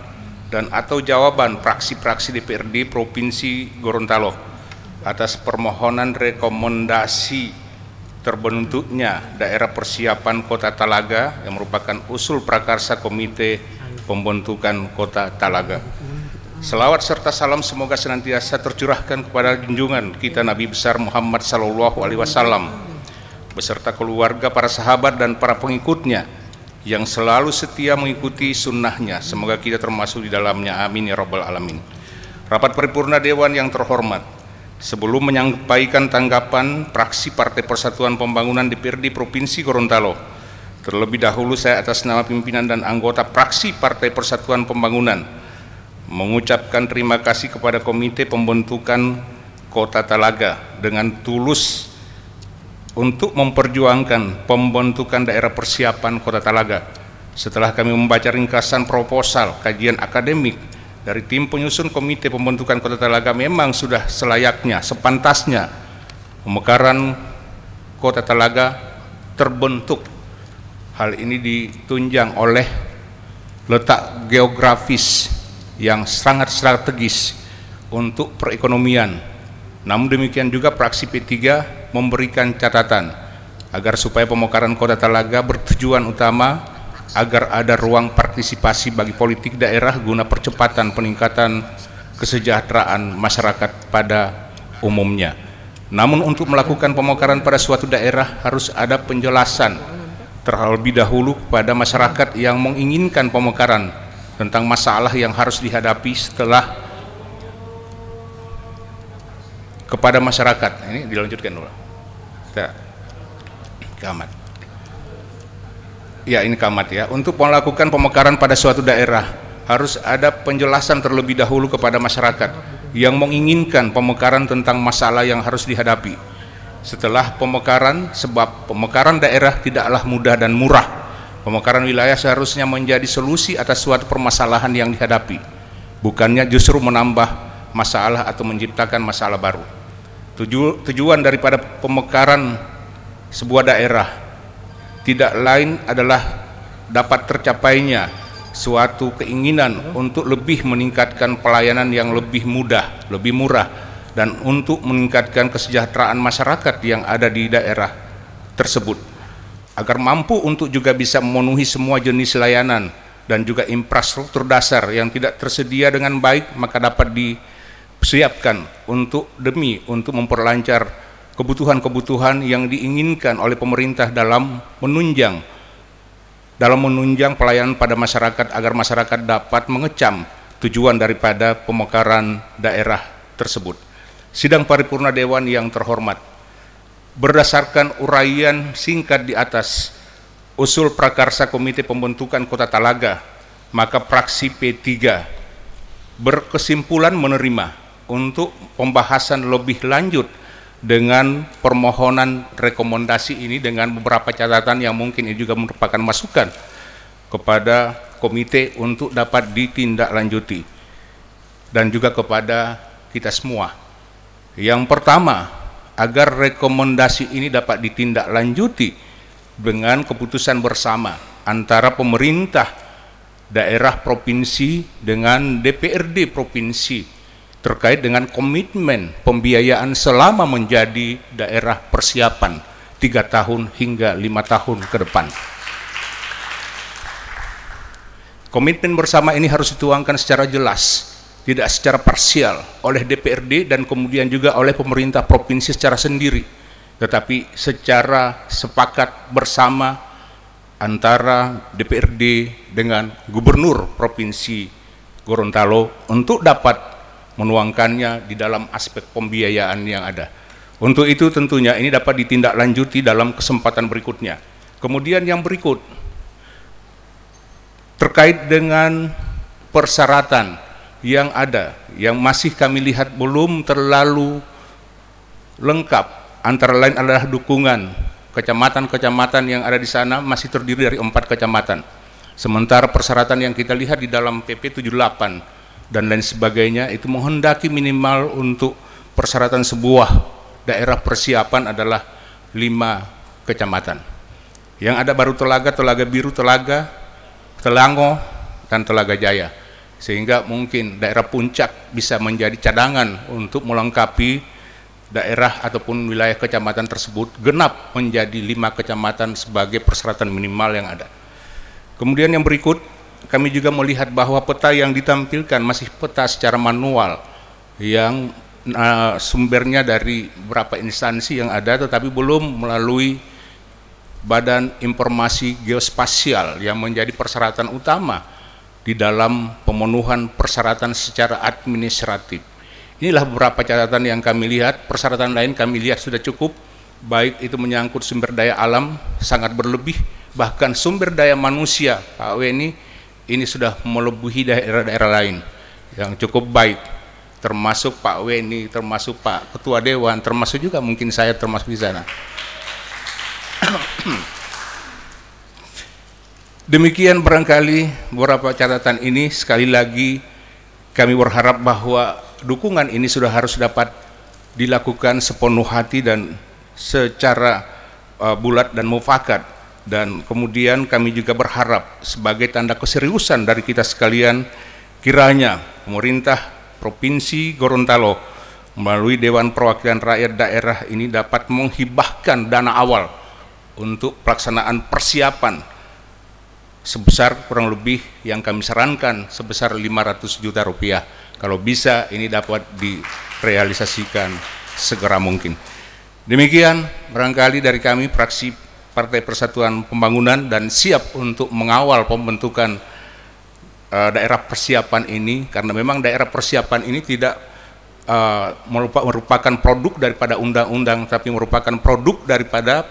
Speaker 14: dan atau jawaban fraksi-fraksi DPRD Provinsi Gorontalo atas permohonan rekomendasi terbentuknya Daerah Persiapan Kota Talaga yang merupakan usul prakarsa Komite Pembentukan Kota Talaga. Selawat serta salam semoga senantiasa tercurahkan kepada junjungan kita Nabi besar Muhammad Sallallahu Alaihi Wasallam beserta keluarga, para sahabat dan para pengikutnya yang selalu setia mengikuti sunnahnya. Semoga kita termasuk di dalamnya. Amin ya Rabbal Alamin. Rapat paripurna Dewan yang terhormat, sebelum menyampaikan tanggapan fraksi Partai Persatuan Pembangunan DPRD Provinsi Gorontalo, terlebih dahulu saya atas nama pimpinan dan anggota fraksi Partai Persatuan Pembangunan mengucapkan terima kasih kepada Komite Pembentukan Kota Talaga dengan tulus untuk memperjuangkan pembentukan Daerah Persiapan Kota Talaga. Setelah kami membaca ringkasan proposal kajian akademik dari tim penyusun Komite Pembentukan Kota Talaga, memang sudah selayaknya, sepantasnya pemekaran Kota Talaga terbentuk. Hal ini ditunjang oleh letak geografis yang sangat strategis untuk perekonomian. Namun demikian juga fraksi P3 memberikan catatan agar supaya pemekaran Kota Talaga bertujuan utama agar ada ruang partisipasi bagi politik daerah guna percepatan peningkatan kesejahteraan masyarakat pada umumnya. Namun untuk melakukan pemekaran pada suatu daerah harus ada penjelasan terlebih dahulu kepada masyarakat yang menginginkan pemekaran tentang masalah yang harus dihadapi setelah kepada masyarakat. Ini dilanjutkan dulu. Kamat. Ya, ini kamat ya. Untuk melakukan pemekaran pada suatu daerah harus ada penjelasan terlebih dahulu kepada masyarakat yang menginginkan pemekaran tentang masalah yang harus dihadapi setelah pemekaran, sebab pemekaran daerah tidaklah mudah dan murah. Pemekaran wilayah seharusnya menjadi solusi atas suatu permasalahan yang dihadapi, bukannya justru menambah masalah atau menciptakan masalah baru. Tujuan daripada pemekaran sebuah daerah tidak lain adalah dapat tercapainya suatu keinginan untuk lebih meningkatkan pelayanan yang lebih mudah, lebih murah, dan untuk meningkatkan kesejahteraan masyarakat yang ada di daerah tersebut, agar mampu untuk juga bisa memenuhi semua jenis layanan dan juga infrastruktur dasar yang tidak tersedia dengan baik, maka dapat disiapkan untuk memperlancar kebutuhan-kebutuhan yang diinginkan oleh pemerintah dalam menunjang pelayanan pada masyarakat, agar masyarakat dapat mengecam tujuan daripada pemekaran daerah tersebut. Sidang paripurna Dewan yang terhormat, berdasarkan uraian singkat di atas usul prakarsa Komite Pembentukan Kota Talaga, maka fraksi P3 berkesimpulan menerima untuk pembahasan lebih lanjut dengan permohonan rekomendasi ini dengan beberapa catatan yang mungkin ini juga merupakan masukan kepada komite untuk dapat ditindaklanjuti dan juga kepada kita semua. Yang pertama, agar rekomendasi ini dapat ditindaklanjuti dengan keputusan bersama antara pemerintah daerah provinsi dengan DPRD provinsi terkait dengan komitmen pembiayaan selama menjadi daerah persiapan 3 tahun hingga 5 tahun ke depan. Komitmen bersama ini harus dituangkan secara jelas, tidak secara parsial oleh DPRD dan kemudian juga oleh pemerintah provinsi secara sendiri, tetapi secara sepakat bersama antara DPRD dengan Gubernur Provinsi Gorontalo untuk dapat menuangkannya di dalam aspek pembiayaan yang ada. Untuk itu tentunya ini dapat ditindaklanjuti dalam kesempatan berikutnya. Kemudian yang berikut terkait dengan persyaratan yang ada, yang masih kami lihat belum terlalu lengkap, antara lain adalah dukungan kecamatan-kecamatan yang ada di sana masih terdiri dari 4 kecamatan. Sementara persyaratan yang kita lihat di dalam PP 78 dan lain sebagainya itu menghendaki minimal untuk persyaratan sebuah daerah persiapan adalah 5 kecamatan. Yang ada baru Telaga, Telaga Biru, Telaga, Telango, dan Telaga Jaya. Sehingga mungkin daerah puncak bisa menjadi cadangan untuk melengkapi daerah ataupun wilayah kecamatan tersebut genap menjadi 5 kecamatan sebagai persyaratan minimal yang ada. Kemudian yang berikut, kami juga melihat bahwa peta yang ditampilkan masih peta secara manual yang sumbernya dari beberapa instansi yang ada, tetapi belum melalui Badan Informasi Geospasial yang menjadi persyaratan utama di dalam pemenuhan persyaratan secara administratif. Inilah beberapa catatan yang kami lihat. Persyaratan lain kami lihat sudah cukup, baik itu menyangkut sumber daya alam sangat berlebih, bahkan sumber daya manusia, Pak Weni, ini sudah melebihi daerah-daerah lain yang cukup baik, termasuk Pak Weni, termasuk Pak Ketua Dewan, termasuk juga mungkin saya termasuk di sana. Demikian barangkali beberapa catatan ini. Sekali lagi kami berharap bahwa dukungan ini sudah harus dapat dilakukan sepenuh hati dan secara bulat dan mufakat. Dan kemudian kami juga berharap sebagai tanda keseriusan dari kita sekalian, kiranya pemerintah Provinsi Gorontalo melalui Dewan Perwakilan Rakyat Daerah ini dapat menghibahkan dana awal untuk pelaksanaan persiapan sebesar kurang lebih yang kami sarankan sebesar 500 juta rupiah. Kalau bisa ini dapat direalisasikan segera mungkin. Demikian barangkali dari kami fraksi Partai Persatuan Pembangunan, dan siap untuk mengawal pembentukan daerah persiapan ini, karena memang daerah persiapan ini tidak merupakan produk daripada undang-undang, tapi merupakan produk daripada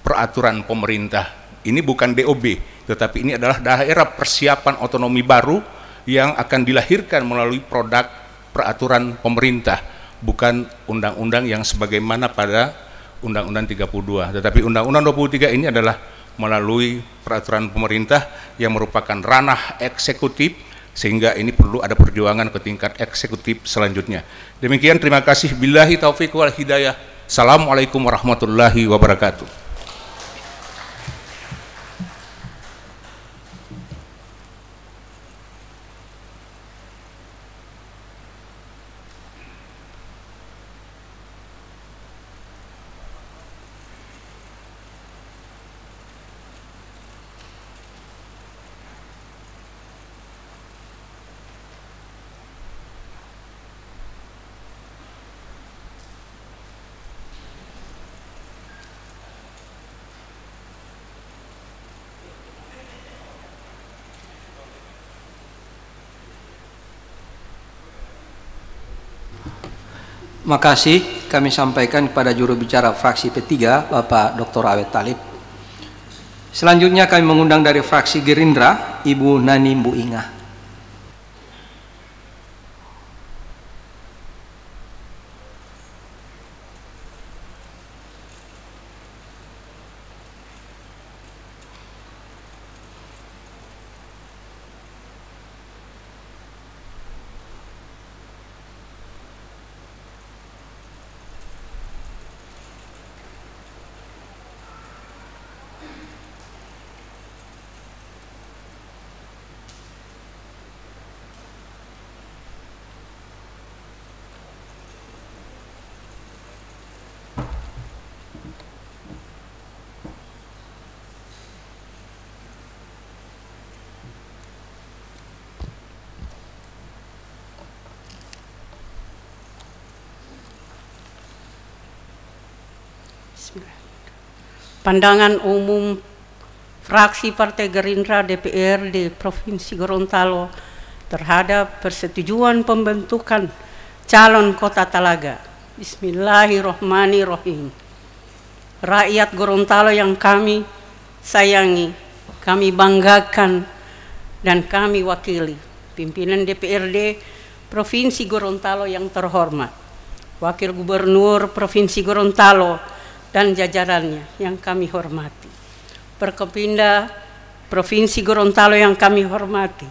Speaker 14: peraturan pemerintah. Ini bukan DOB, tetapi ini adalah daerah persiapan otonomi baru yang akan dilahirkan melalui produk peraturan pemerintah, bukan undang-undang yang sebagaimana pada Undang-Undang 32. Tetapi Undang-Undang 23 ini adalah melalui peraturan pemerintah yang merupakan ranah eksekutif, sehingga ini perlu ada perjuangan ke tingkat eksekutif selanjutnya. Demikian, terima kasih. Billahi taufiq wal hidayah. Assalamualaikum warahmatullahi wabarakatuh.
Speaker 1: Makasih kami sampaikan kepada juru bicara fraksi P3, Bapak Dr. Awet Talib. Selanjutnya kami mengundang dari fraksi Gerindra, Ibu Nani Mbu Inga.
Speaker 15: Pandangan umum fraksi Partai Gerindra DPRD Provinsi Gorontalo terhadap persetujuan pembentukan calon kota Talaga. Bismillahirrahmanirrahim. Rakyat Gorontalo yang kami sayangi, kami banggakan, dan kami wakili, pimpinan DPRD Provinsi Gorontalo yang terhormat, Wakil Gubernur Provinsi Gorontalo dan jajarannya yang kami hormati, Perkopimda Provinsi Gorontalo yang kami hormati,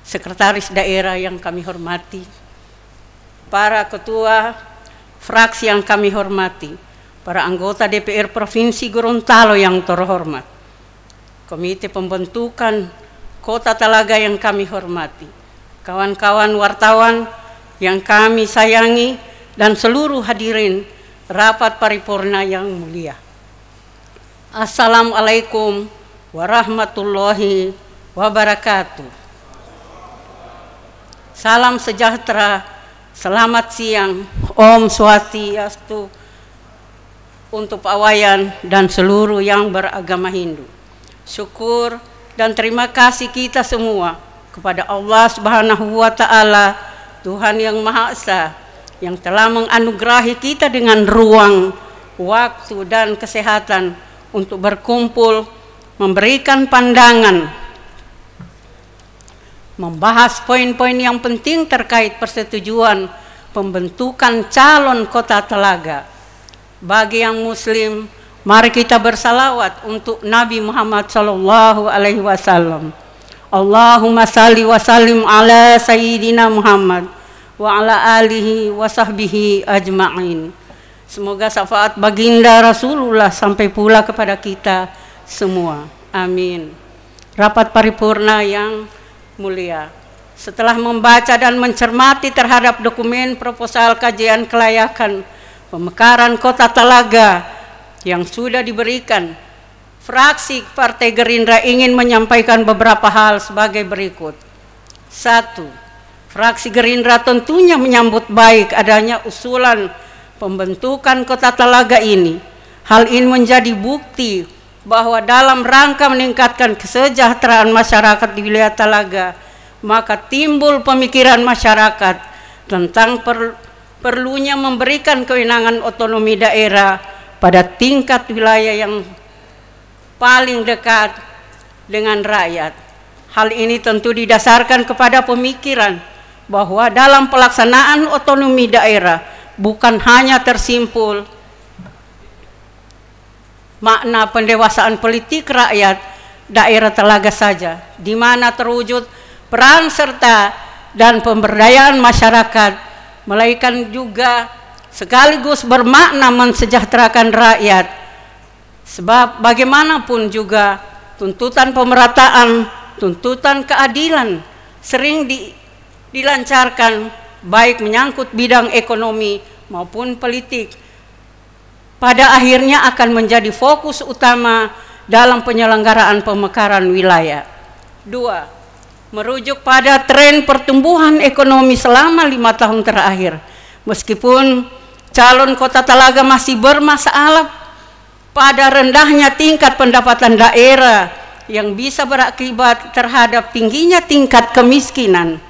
Speaker 15: Sekretaris Daerah yang kami hormati, para ketua fraksi yang kami hormati, para anggota DPR Provinsi Gorontalo yang terhormat, Komite Pembentukan Kota Talaga yang kami hormati, kawan-kawan wartawan yang kami sayangi, dan seluruh hadirin rapat paripurna yang mulia. Assalamualaikum warahmatullahi wabarakatuh. Salam sejahtera, selamat siang, Om Swastiastu untuk Pak Wayan dan seluruh yang beragama Hindu. Syukur dan terima kasih kita semua kepada Allah Subhanahu wa Ta'ala, Tuhan yang Maha Esa, yang telah menganugerahi kita dengan ruang, waktu, dan kesehatan untuk berkumpul, memberikan pandangan, membahas poin-poin yang penting terkait persetujuan pembentukan calon kota Talaga. Bagi yang muslim, mari kita bersalawat untuk Nabi Muhammad SAW. Allahumma salli wa sallim ala Sayyidina Muhammad wa ala alihi wa sahbihi ajma'in. Semoga syafaat baginda Rasulullah sampai pula kepada kita semua. Amin. Rapat paripurna yang mulia, setelah membaca dan mencermati terhadap dokumen proposal kajian kelayakan pemekaran Kota Talaga yang sudah diberikan, fraksi Partai Gerindra ingin menyampaikan beberapa hal sebagai berikut. 1. Fraksi Gerindra tentunya menyambut baik adanya usulan pembentukan Kota Talaga ini. Hal ini menjadi bukti bahwa dalam rangka meningkatkan kesejahteraan masyarakat di wilayah Talaga, maka timbul pemikiran masyarakat tentang perlunya memberikan kewenangan otonomi daerah pada tingkat wilayah yang paling dekat dengan rakyat. Hal ini tentu didasarkan kepada pemikiran bahwa dalam pelaksanaan otonomi daerah bukan hanya tersimpul makna pendewasaan politik rakyat daerah Talaga saja, di mana terwujud peran serta dan pemberdayaan masyarakat, melainkan juga sekaligus bermakna mensejahterakan rakyat. Sebab bagaimanapun juga tuntutan pemerataan, tuntutan keadilan sering dilancarkan, baik menyangkut bidang ekonomi maupun politik, pada akhirnya akan menjadi fokus utama dalam penyelenggaraan pemekaran wilayah. 2. Merujuk pada tren pertumbuhan ekonomi selama 5 tahun terakhir, meskipun calon Kota Talaga masih bermasalah pada rendahnya tingkat pendapatan daerah yang bisa berakibat terhadap tingginya tingkat kemiskinan,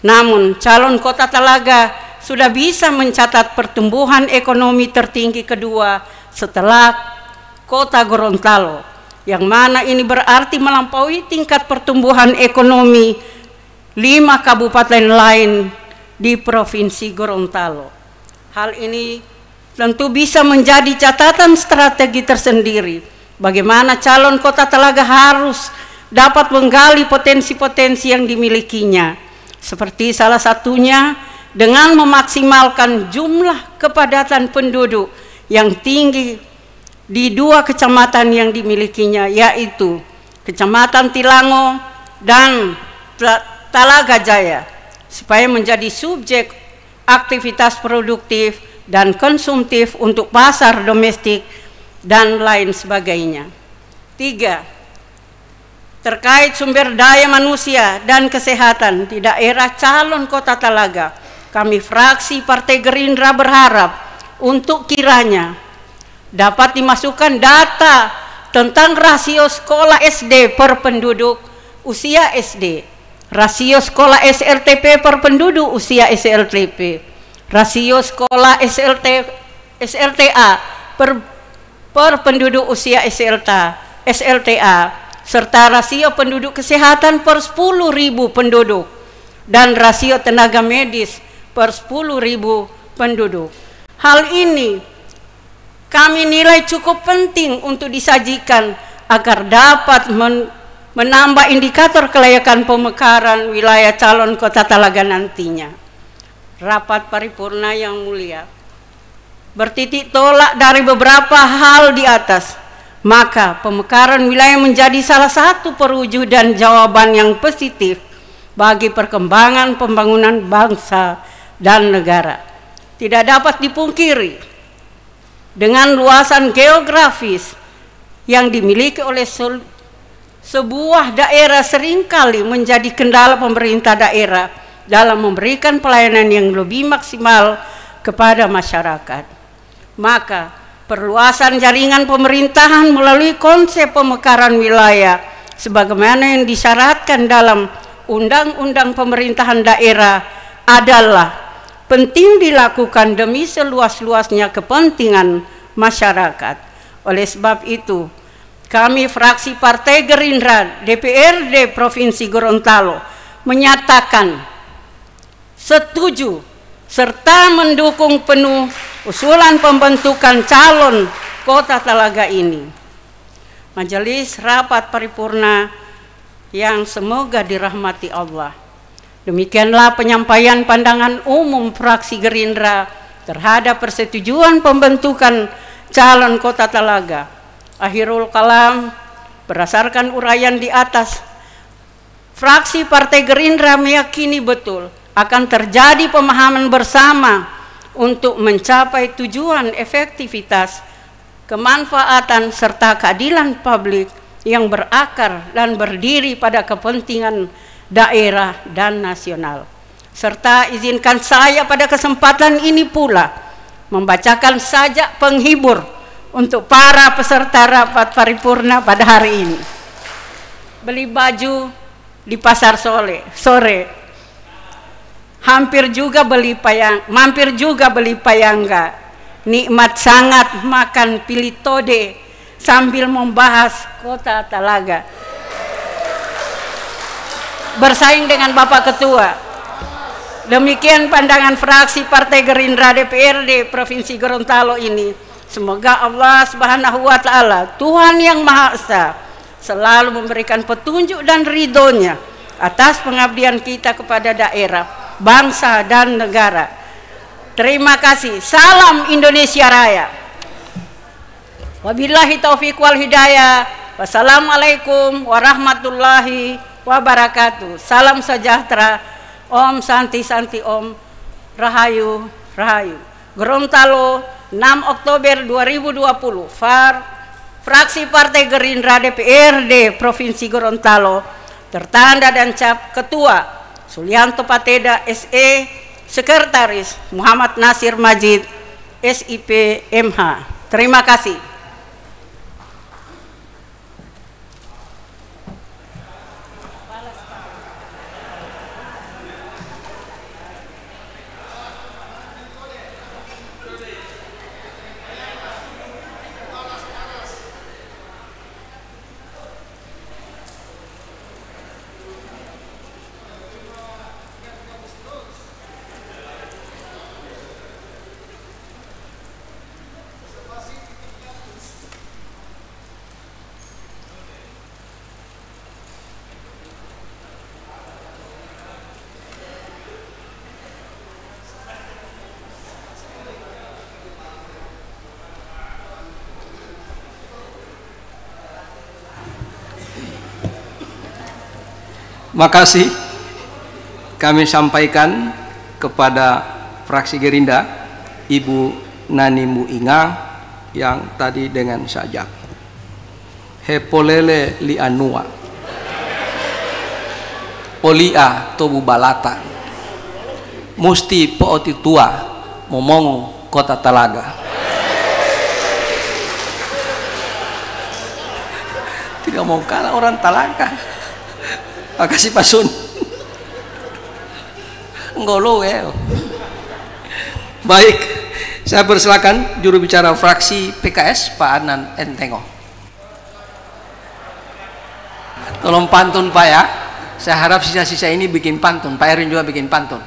Speaker 15: namun calon Kota Talaga sudah bisa mencatat pertumbuhan ekonomi tertinggi kedua setelah Kota Gorontalo, yang mana ini berarti melampaui tingkat pertumbuhan ekonomi 5 kabupaten lain di Provinsi Gorontalo. Hal ini tentu bisa menjadi catatan strategi tersendiri bagaimana calon Kota Talaga harus dapat menggali potensi-potensi yang dimilikinya, seperti salah satunya dengan memaksimalkan jumlah kepadatan penduduk yang tinggi di 2 kecamatan yang dimilikinya, yaitu Kecamatan Tilango dan Talaga Jaya, supaya menjadi subjek aktivitas produktif dan konsumtif untuk pasar domestik dan lain sebagainya. 3. Terkait sumber daya manusia dan kesehatan di daerah calon Kota Talaga, kami fraksi Partai Gerindra berharap untuk kiranya dapat dimasukkan data tentang rasio sekolah SD per penduduk usia SD, rasio sekolah SLTP per penduduk usia SLTP, rasio sekolah SLTA per penduduk usia SLTA, serta rasio penduduk kesehatan per 10.000 penduduk, dan rasio tenaga medis per 10.000 penduduk. Hal ini kami nilai cukup penting untuk disajikan agar dapat menambah indikator kelayakan pemekaran wilayah calon Kota Talaga nantinya. Rapat paripurna yang mulia, bertitik tolak dari beberapa hal di atas, maka pemekaran wilayah menjadi salah satu perwujudan jawaban yang positif bagi perkembangan pembangunan bangsa dan negara. Tidak dapat dipungkiri, dengan luasan geografis yang dimiliki oleh sebuah daerah seringkali menjadi kendala pemerintah daerah dalam memberikan pelayanan yang lebih maksimal kepada masyarakat. Maka perluasan jaringan pemerintahan melalui konsep pemekaran wilayah sebagaimana yang disyaratkan dalam Undang-Undang Pemerintahan Daerah adalah penting dilakukan demi seluas-luasnya kepentingan masyarakat. Oleh sebab itu, kami fraksi Partai Gerindra DPRD Provinsi Gorontalo menyatakan setuju serta mendukung penuh usulan pembentukan calon Kota Talaga ini. Majelis rapat paripurna yang semoga dirahmati Allah. Demikianlah penyampaian pandangan umum fraksi Gerindra terhadap persetujuan pembentukan calon Kota Talaga. Akhirul kalam, berdasarkan uraian di atas, fraksi Partai Gerindra meyakini betul akan terjadi pemahaman bersama untuk mencapai tujuan efektivitas, kemanfaatan, serta keadilan publik yang berakar dan berdiri pada kepentingan daerah dan nasional. Serta izinkan saya pada kesempatan ini pula membacakan sajak penghibur untuk para peserta rapat paripurna pada hari ini. Beli baju di pasar sore. Mampir juga beli payangga. Nikmat sangat makan pilitode sambil membahas Kota Talaga. Bersaing dengan Bapak Ketua. Demikian pandangan fraksi Partai Gerindra DPRD Provinsi Gorontalo ini. Semoga Allah Subhanahu wa Ta'ala, Tuhan yang Maha Esa, selalu memberikan petunjuk dan ridhonya atas pengabdian kita kepada daerah, bangsa dan negara. Terima kasih. Salam Indonesia Raya. Wabillahi taufiq wal hidayah. Wassalamualaikum warahmatullahi wabarakatuh. Salam sejahtera. Om Santi Santi Om. Rahayu Rahayu. Gorontalo 6 Oktober 2020. Fraksi Partai Gerindra DPRD Provinsi Gorontalo. Tertanda dan cap Ketua Sulianto Pateda SE, Sekretaris Muhammad Nasir Majid SIP MH. Terima kasih.
Speaker 1: Makasih kami sampaikan kepada fraksi Gerindra Ibu Nani Muinga yang tadi dengan sajak hepolele li anua polia tobu balata musti pooti tua momong Kota Talaga. Tidak mau kalah orang Talaga. Makasih Pak Sun. Ngolo ya. Baik, saya persilakan juru bicara fraksi PKS Pak Adnan Entengo. Tolong pantun Pak ya. Saya harap sisa-sisa ini bikin pantun. Pak Erin juga bikin pantun.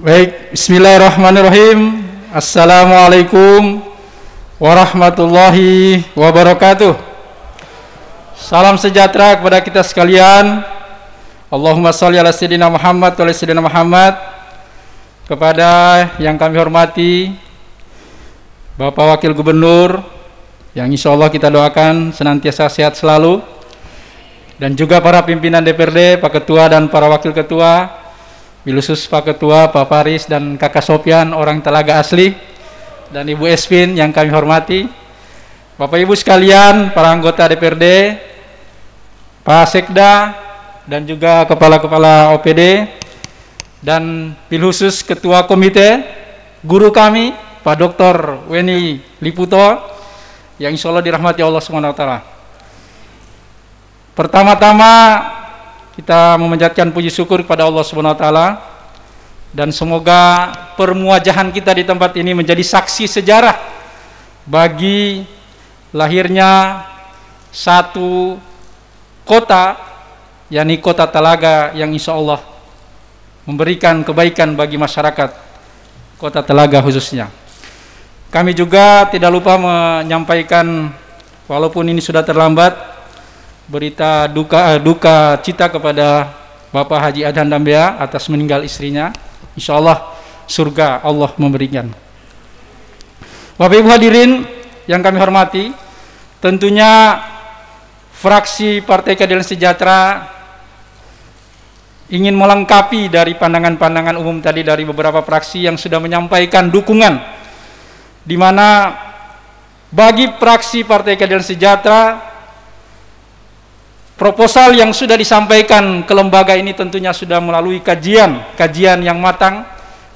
Speaker 8: Baik, bismillahirrahmanirrahim. Assalamualaikum warahmatullahi wabarakatuh. Salam sejahtera kepada kita sekalian. Allahumma sholli ala sayyidina Muhammad wa ala sayyidina Muhammad. Kepada yang kami hormati Bapak Wakil Gubernur, yang insya Allah kita doakan senantiasa sehat selalu, dan juga para pimpinan DPRD, Pak Ketua dan para Wakil Ketua, khusus Pak Ketua, Pak Faris dan Kakak Sopyan, orang Telaga asli, dan Ibu Espin yang kami hormati, Bapak Ibu sekalian, para anggota DPRD, Pak Sekda, dan juga kepala-kepala OPD, dan khusus Ketua Komite, guru kami, Pak Dr. Weni Liputo, yang insya Allah dirahmati Allah SWT. Pertama-tama kita memanjatkan puji syukur kepada Allah SWT, dan semoga permuajahan kita di tempat ini menjadi saksi sejarah bagi lahirnya satu kota, yakni Kota Telaga, yang insya Allah memberikan kebaikan bagi masyarakat Kota Telaga khususnya. Kami juga tidak lupa menyampaikan, walaupun ini sudah terlambat, berita duka cita kepada Bapak Haji Adhan Dambea atas meninggal istrinya. Insya Allah surga Allah memberikan. Bapak Ibu hadirin yang kami hormati, tentunya fraksi Partai Keadilan Sejahtera ingin melengkapi dari pandangan-pandangan umum tadi dari beberapa fraksi yang sudah menyampaikan dukungan, di mana bagi fraksi Partai Keadilan Sejahtera proposal yang sudah disampaikan ke lembaga ini tentunya sudah melalui kajian yang matang,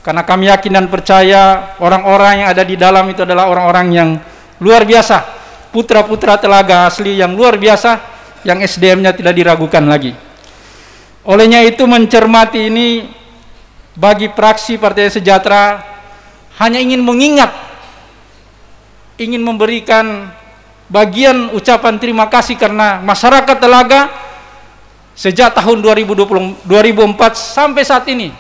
Speaker 8: karena kami yakin dan percaya orang-orang yang ada di dalam itu adalah orang-orang yang luar biasa, putra-putra Telaga asli yang luar biasa, yang SDM-nya tidak diragukan lagi. Olehnya itu, mencermati ini bagi fraksi Partai Sejahtera hanya ingin mengingat, ingin memberikan bagian ucapan terima kasih, karena masyarakat Telaga sejak tahun 2004 sampai saat ini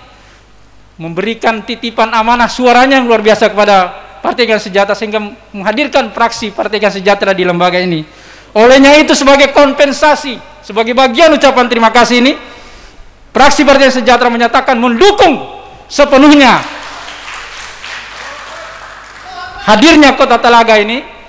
Speaker 8: memberikan titipan amanah suaranya yang luar biasa kepada Partai Keadilan Sejahtera, sehingga menghadirkan fraksi Partai Keadilan Sejahtera di lembaga ini. Olehnya itu, sebagai kompensasi, sebagai bagian ucapan terima kasih ini, fraksi Partai Keadilan Sejahtera menyatakan mendukung sepenuhnya hadirnya Kota Telaga ini.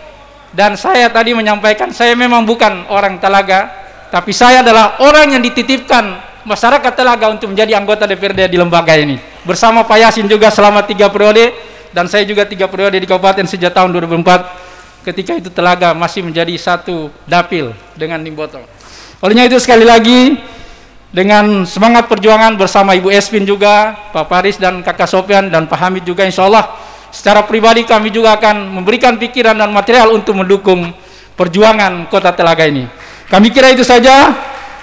Speaker 8: Dan saya tadi menyampaikan, saya memang bukan orang Telaga, tapi saya adalah orang yang dititipkan masyarakat Telaga untuk menjadi anggota DPRD di lembaga ini, bersama Pak Yasin juga selama 3 periode, dan saya juga 3 periode di Kabupaten sejak tahun 2004, ketika itu Telaga masih menjadi satu dapil dengan Nimboto. Olehnya itu, sekali lagi dengan semangat perjuangan bersama Ibu Espin juga, Pak Faris dan Kakak Sopyan dan Pak Hamid juga, insya Allah secara pribadi kami juga akan memberikan pikiran dan material untuk mendukung perjuangan Kota Telaga ini. Kami kira itu saja.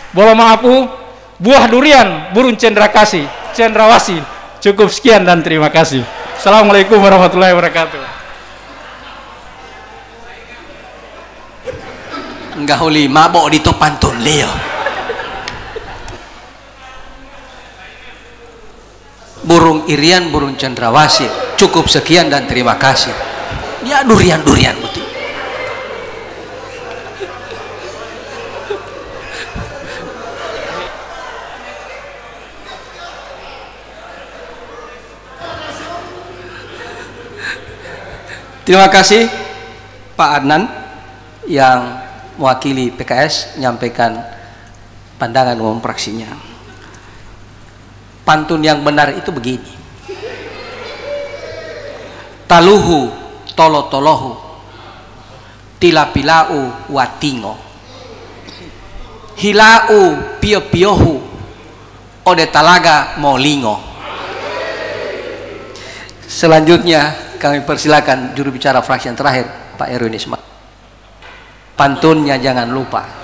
Speaker 8: Bola maafu, buah durian, burung cendrakasih, cendrawasih. Cukup sekian dan terima kasih. Assalamualaikum warahmatullahi wabarakatuh.
Speaker 1: Enggak huli mabok di topantun Leo. Burung irian, burung cendrawasih. Cukup sekian dan terima kasih. Ya durian-durian betul. Terima kasih Pak Adnan yang mewakili PKS menyampaikan pandangan umum fraksinya. Pantun yang benar itu begini: taluhu tolo tolohu tilapilau watingo hilau pio piohu ode Telaga molingo. Selanjutnya kami persilakan juru bicara fraksi yang terakhir, Pak Erwin Ismail. Pantunnya jangan lupa.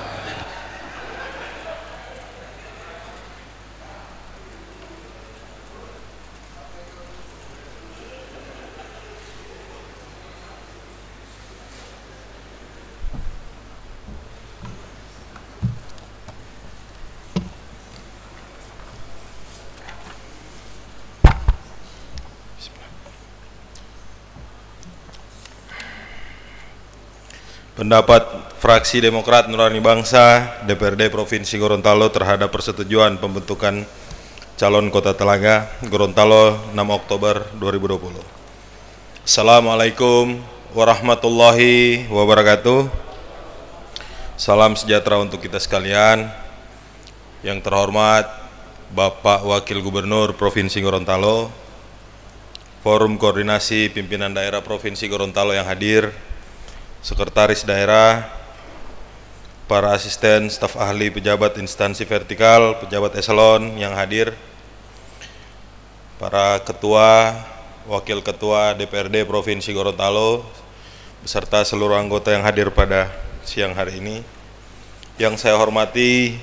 Speaker 9: pendapat fraksi Demokrat Nurani Bangsa DPRD Provinsi Gorontalo terhadap persetujuan pembentukan calon Kota Telaga Gorontalo 6 Oktober 2020. Assalamualaikum warahmatullahi wabarakatuh. Salam sejahtera untuk kita sekalian. Yang terhormat Bapak Wakil Gubernur Provinsi Gorontalo, Forum Koordinasi Pimpinan Daerah Provinsi Gorontalo yang hadir, Sekretaris Daerah, para asisten, staf ahli, pejabat instansi vertikal, pejabat eselon yang hadir, para ketua, wakil ketua DPRD Provinsi Gorontalo, beserta seluruh anggota yang hadir pada siang hari ini. Yang saya hormati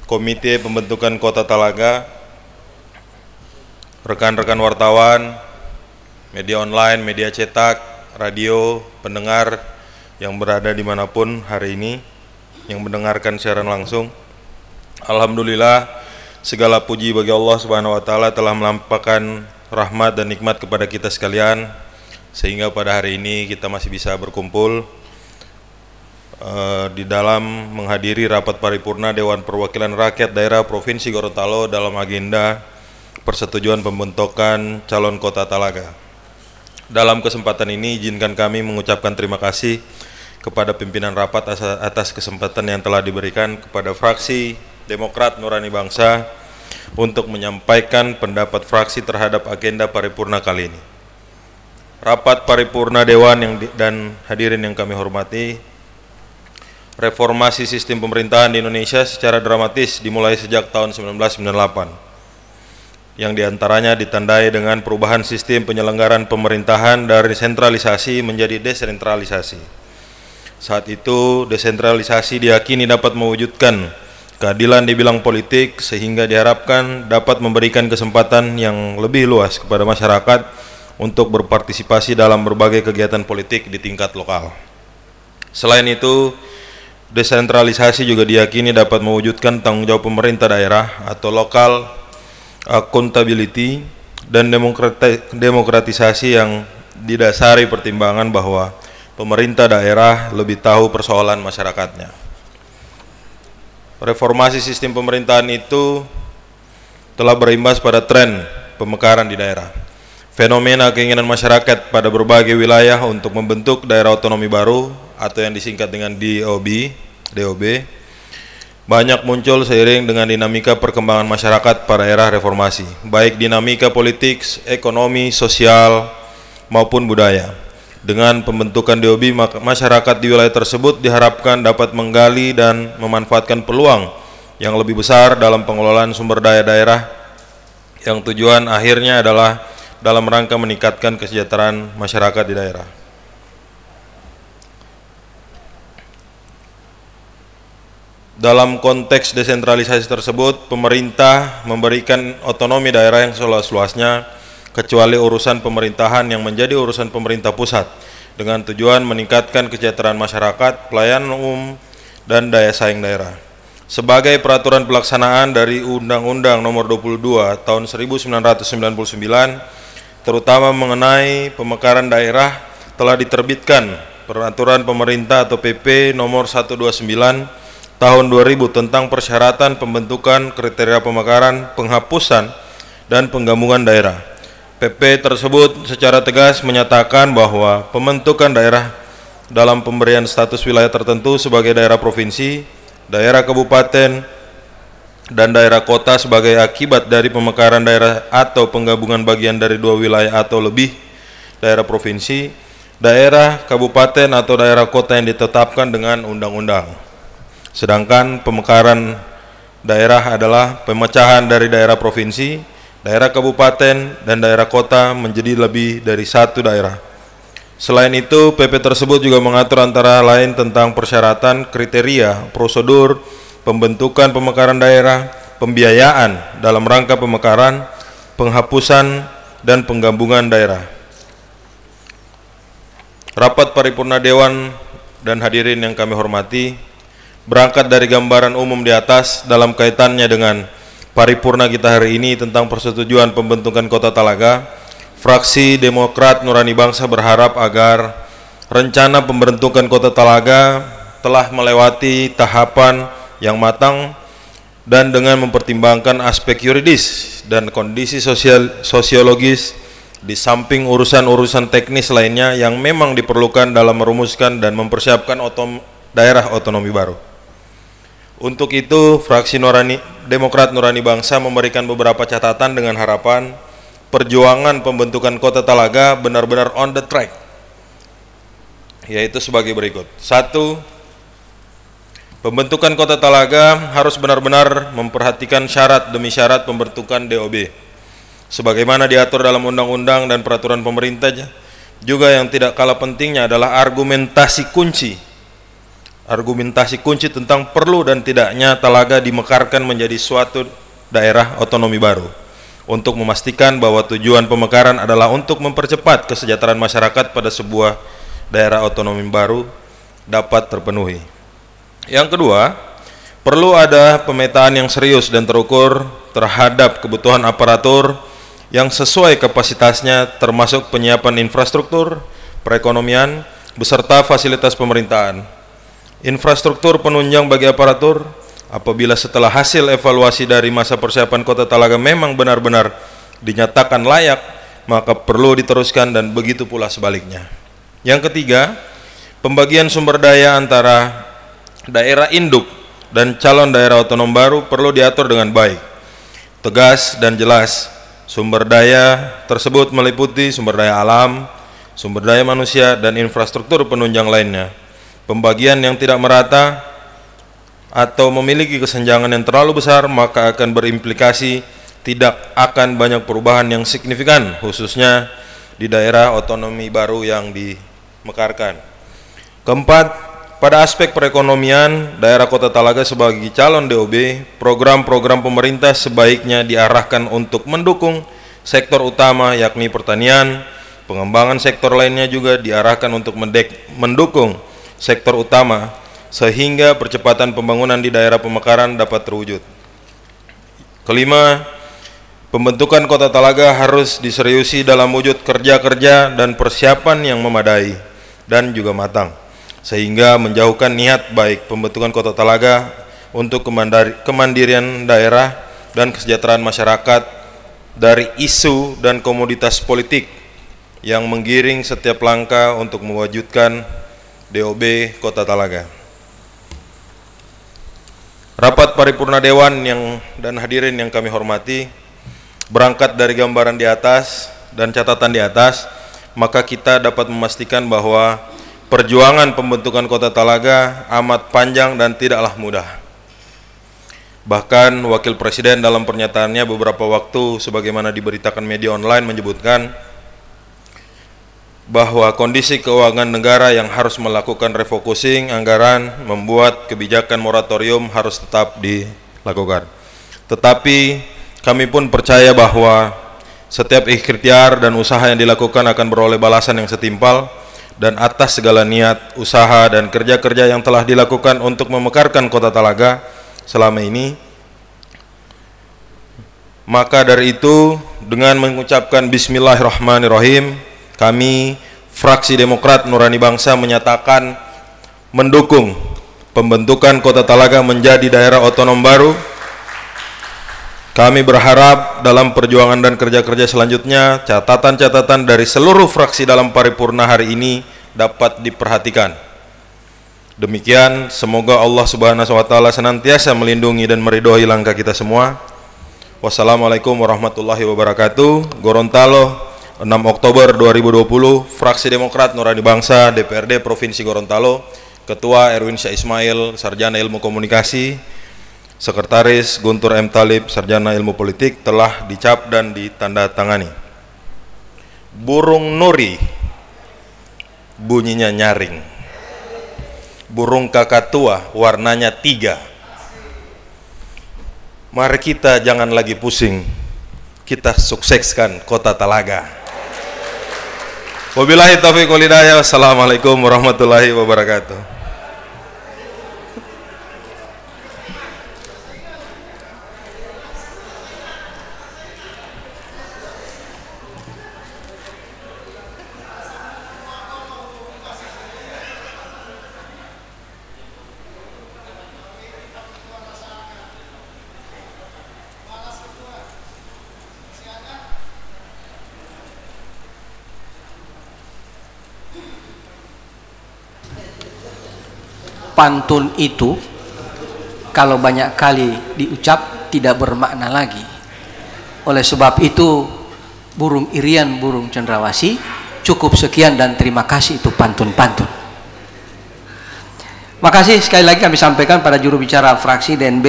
Speaker 9: Komite Pembentukan Kota Talaga, rekan-rekan wartawan, media online, media cetak, radio, pendengar yang berada dimanapun hari ini, yang mendengarkan siaran langsung. Alhamdulillah, segala puji bagi Allah Subhanahu wa Ta'ala telah melampahkan rahmat dan nikmat kepada kita sekalian, sehingga pada hari ini kita masih bisa berkumpul di dalam menghadiri rapat paripurna Dewan Perwakilan Rakyat Daerah Provinsi Gorontalo dalam agenda persetujuan pembentukan calon Kota Talaga. Dalam kesempatan ini izinkan kami mengucapkan terima kasih kepada pimpinan rapat atas kesempatan yang telah diberikan kepada fraksi Demokrat Nurani Bangsa untuk menyampaikan pendapat fraksi terhadap agenda paripurna kali ini. Rapat paripurna Dewan dan hadirin yang kami hormati, reformasi sistem pemerintahan di Indonesia secara dramatis dimulai sejak tahun 1998, yang diantaranya ditandai dengan perubahan sistem penyelenggaraan pemerintahan dari sentralisasi menjadi desentralisasi. Saat itu, desentralisasi diyakini dapat mewujudkan keadilan di bidang politik, sehingga diharapkan dapat memberikan kesempatan yang lebih luas kepada masyarakat untuk berpartisipasi dalam berbagai kegiatan politik di tingkat lokal. Selain itu, desentralisasi juga diyakini dapat mewujudkan tanggung jawab pemerintah daerah atau local accountability dan demokratisasi yang didasari pertimbangan bahwa pemerintah daerah lebih tahu persoalan masyarakatnya. Reformasi sistem pemerintahan itu telah berimbas pada tren pemekaran di daerah. Fenomena keinginan masyarakat pada berbagai wilayah untuk membentuk daerah otonomi baru atau yang disingkat dengan DOB, banyak muncul seiring dengan dinamika perkembangan masyarakat pada era reformasi, baik dinamika politik, ekonomi, sosial, maupun budaya. Dengan pembentukan DOB, masyarakat di wilayah tersebut diharapkan dapat menggali dan memanfaatkan peluang yang lebih besar dalam pengelolaan sumber daya daerah, yang tujuan akhirnya adalah dalam rangka meningkatkan kesejahteraan masyarakat di daerah. Dalam konteks desentralisasi tersebut, pemerintah memberikan otonomi daerah yang seluas-luasnya kecuali urusan pemerintahan yang menjadi urusan pemerintah pusat, dengan tujuan meningkatkan kesejahteraan masyarakat, pelayanan umum, dan daya saing daerah. Sebagai peraturan pelaksanaan dari Undang-Undang Nomor 22 Tahun 1999, terutama mengenai pemekaran daerah, telah diterbitkan Peraturan Pemerintah atau PP Nomor 129 Tahun 2000 tentang persyaratan pembentukan kriteria pemekaran, penghapusan, dan penggabungan daerah. PP tersebut secara tegas menyatakan bahwa pembentukan daerah dalam pemberian status wilayah tertentu sebagai daerah provinsi, daerah kabupaten, dan daerah kota sebagai akibat dari pemekaran daerah atau penggabungan bagian dari dua wilayah atau lebih daerah provinsi, daerah kabupaten atau daerah kota yang ditetapkan dengan undang-undang. Sedangkan pemekaran daerah adalah pemecahan dari daerah provinsi, daerah kabupaten, dan daerah kota menjadi lebih dari satu daerah. Selain itu, PP tersebut juga mengatur antara lain tentang persyaratan, kriteria, prosedur, pembentukan pemekaran daerah, pembiayaan dalam rangka pemekaran, penghapusan, dan penggabungan daerah. Rapat paripurna Dewan dan hadirin yang kami hormati, berangkat dari gambaran umum di atas dalam kaitannya dengan paripurna kita hari ini tentang persetujuan pembentukan Kota Talaga, fraksi Demokrat Nurani Bangsa berharap agar rencana pembentukan Kota Talaga telah melewati tahapan yang matang dan dengan mempertimbangkan aspek yuridis dan kondisi sosiologis di samping urusan-urusan teknis lainnya yang memang diperlukan dalam merumuskan dan mempersiapkan daerah otonomi baru. Untuk itu, fraksi Demokrat Nurani Bangsa memberikan beberapa catatan dengan harapan perjuangan pembentukan Kota Talaga benar-benar on the track, yaitu sebagai berikut. 1. Pembentukan Kota Talaga harus benar-benar memperhatikan syarat demi syarat pembentukan DOB sebagaimana diatur dalam undang-undang dan peraturan pemerintah. Juga yang tidak kalah pentingnya adalah argumentasi kunci tentang perlu dan tidaknya Talaga dimekarkan menjadi suatu daerah otonomi baru untuk memastikan bahwa tujuan pemekaran adalah untuk mempercepat kesejahteraan masyarakat pada sebuah daerah otonomi baru dapat terpenuhi. Yang kedua, perlu ada pemetaan yang serius dan terukur terhadap kebutuhan aparatur yang sesuai kapasitasnya, termasuk penyiapan infrastruktur, perekonomian, beserta fasilitas pemerintahan. Infrastruktur penunjang bagi aparatur, apabila setelah hasil evaluasi dari masa persiapan Kota Talaga memang benar-benar dinyatakan layak, maka perlu diteruskan dan begitu pula sebaliknya. Yang ketiga, pembagian sumber daya antara daerah induk dan calon daerah otonom baru perlu diatur dengan baik, tegas dan jelas. Sumber daya tersebut meliputi sumber daya alam, sumber daya manusia, dan infrastruktur penunjang lainnya. Pembagian yang tidak merata atau memiliki kesenjangan yang terlalu besar maka akan berimplikasi tidak akan banyak perubahan yang signifikan, khususnya di daerah otonomi baru yang dimekarkan. Keempat, pada aspek perekonomian, daerah Kota Talaga sebagai calon DOB, program-program pemerintah sebaiknya diarahkan untuk mendukung sektor utama yakni pertanian. Pengembangan sektor lainnya juga diarahkan untuk mendukung sektor utama sehingga percepatan pembangunan di daerah pemekaran dapat terwujud. Kelima, pembentukan Kota Talaga harus diseriusi dalam wujud kerja-kerja dan persiapan yang memadai dan juga matang, sehingga menjauhkan niat baik pembentukan Kota Talaga untuk kemandirian daerah dan kesejahteraan masyarakat dari isu dan komoditas politik yang menggiring setiap langkah untuk mewujudkan DOB Kota Talaga. Rapat paripurna Dewan dan hadirin yang kami hormati, berangkat dari gambaran di atas dan catatan di atas, maka kita dapat memastikan bahwa perjuangan pembentukan Kota Talaga amat panjang dan tidaklah mudah. Bahkan Wakil Presiden dalam pernyataannya beberapa waktu sebagaimana diberitakan media online menyebutkan bahwa kondisi keuangan negara yang harus melakukan refocusing anggaran membuat kebijakan moratorium harus tetap dilakukan. Tetapi kami pun percaya bahwa setiap ikhtiar dan usaha yang dilakukan akan beroleh balasan yang setimpal, dan atas segala niat, usaha, dan kerja-kerja yang telah dilakukan untuk memekarkan Kota Talaga selama ini. Maka dari itu, dengan mengucapkan Bismillahirrahmanirrahim, kami, fraksi Demokrat Nurani Bangsa, menyatakan mendukung pembentukan Kota Talaga menjadi daerah otonom baru. Kami berharap dalam perjuangan dan kerja-kerja selanjutnya, catatan-catatan dari seluruh fraksi dalam paripurna hari ini dapat diperhatikan. Demikian, semoga Allah Subhanahu wa Ta'ala senantiasa melindungi dan meridhoi langkah kita semua. Wassalamualaikum warahmatullahi wabarakatuh. Gorontalo, 6 Oktober 2020, fraksi Demokrat Nurani Bangsa, DPRD Provinsi Gorontalo, Ketua Erwin Syah Ismail, Sarjana Ilmu Komunikasi, Sekretaris Guntur M. Talib, Sarjana Ilmu Politik, telah dicap dan ditandatangani. Burung nuri, bunyinya nyaring. Burung kakatua, warnanya 3. Mari kita jangan lagi pusing, kita sukseskan Kota Talaga. Wabillahi taufiq wal hidayah. Wassalamualaikum warahmatullahi wabarakatuh.
Speaker 1: pantun itu kalau banyak kali diucap tidak bermakna lagi. Oleh sebab itu, burung irian, burung cendrawasih, cukup sekian dan terima kasih, itu pantun-pantun. Makasih sekali lagi kami sampaikan pada juru bicara fraksi DNB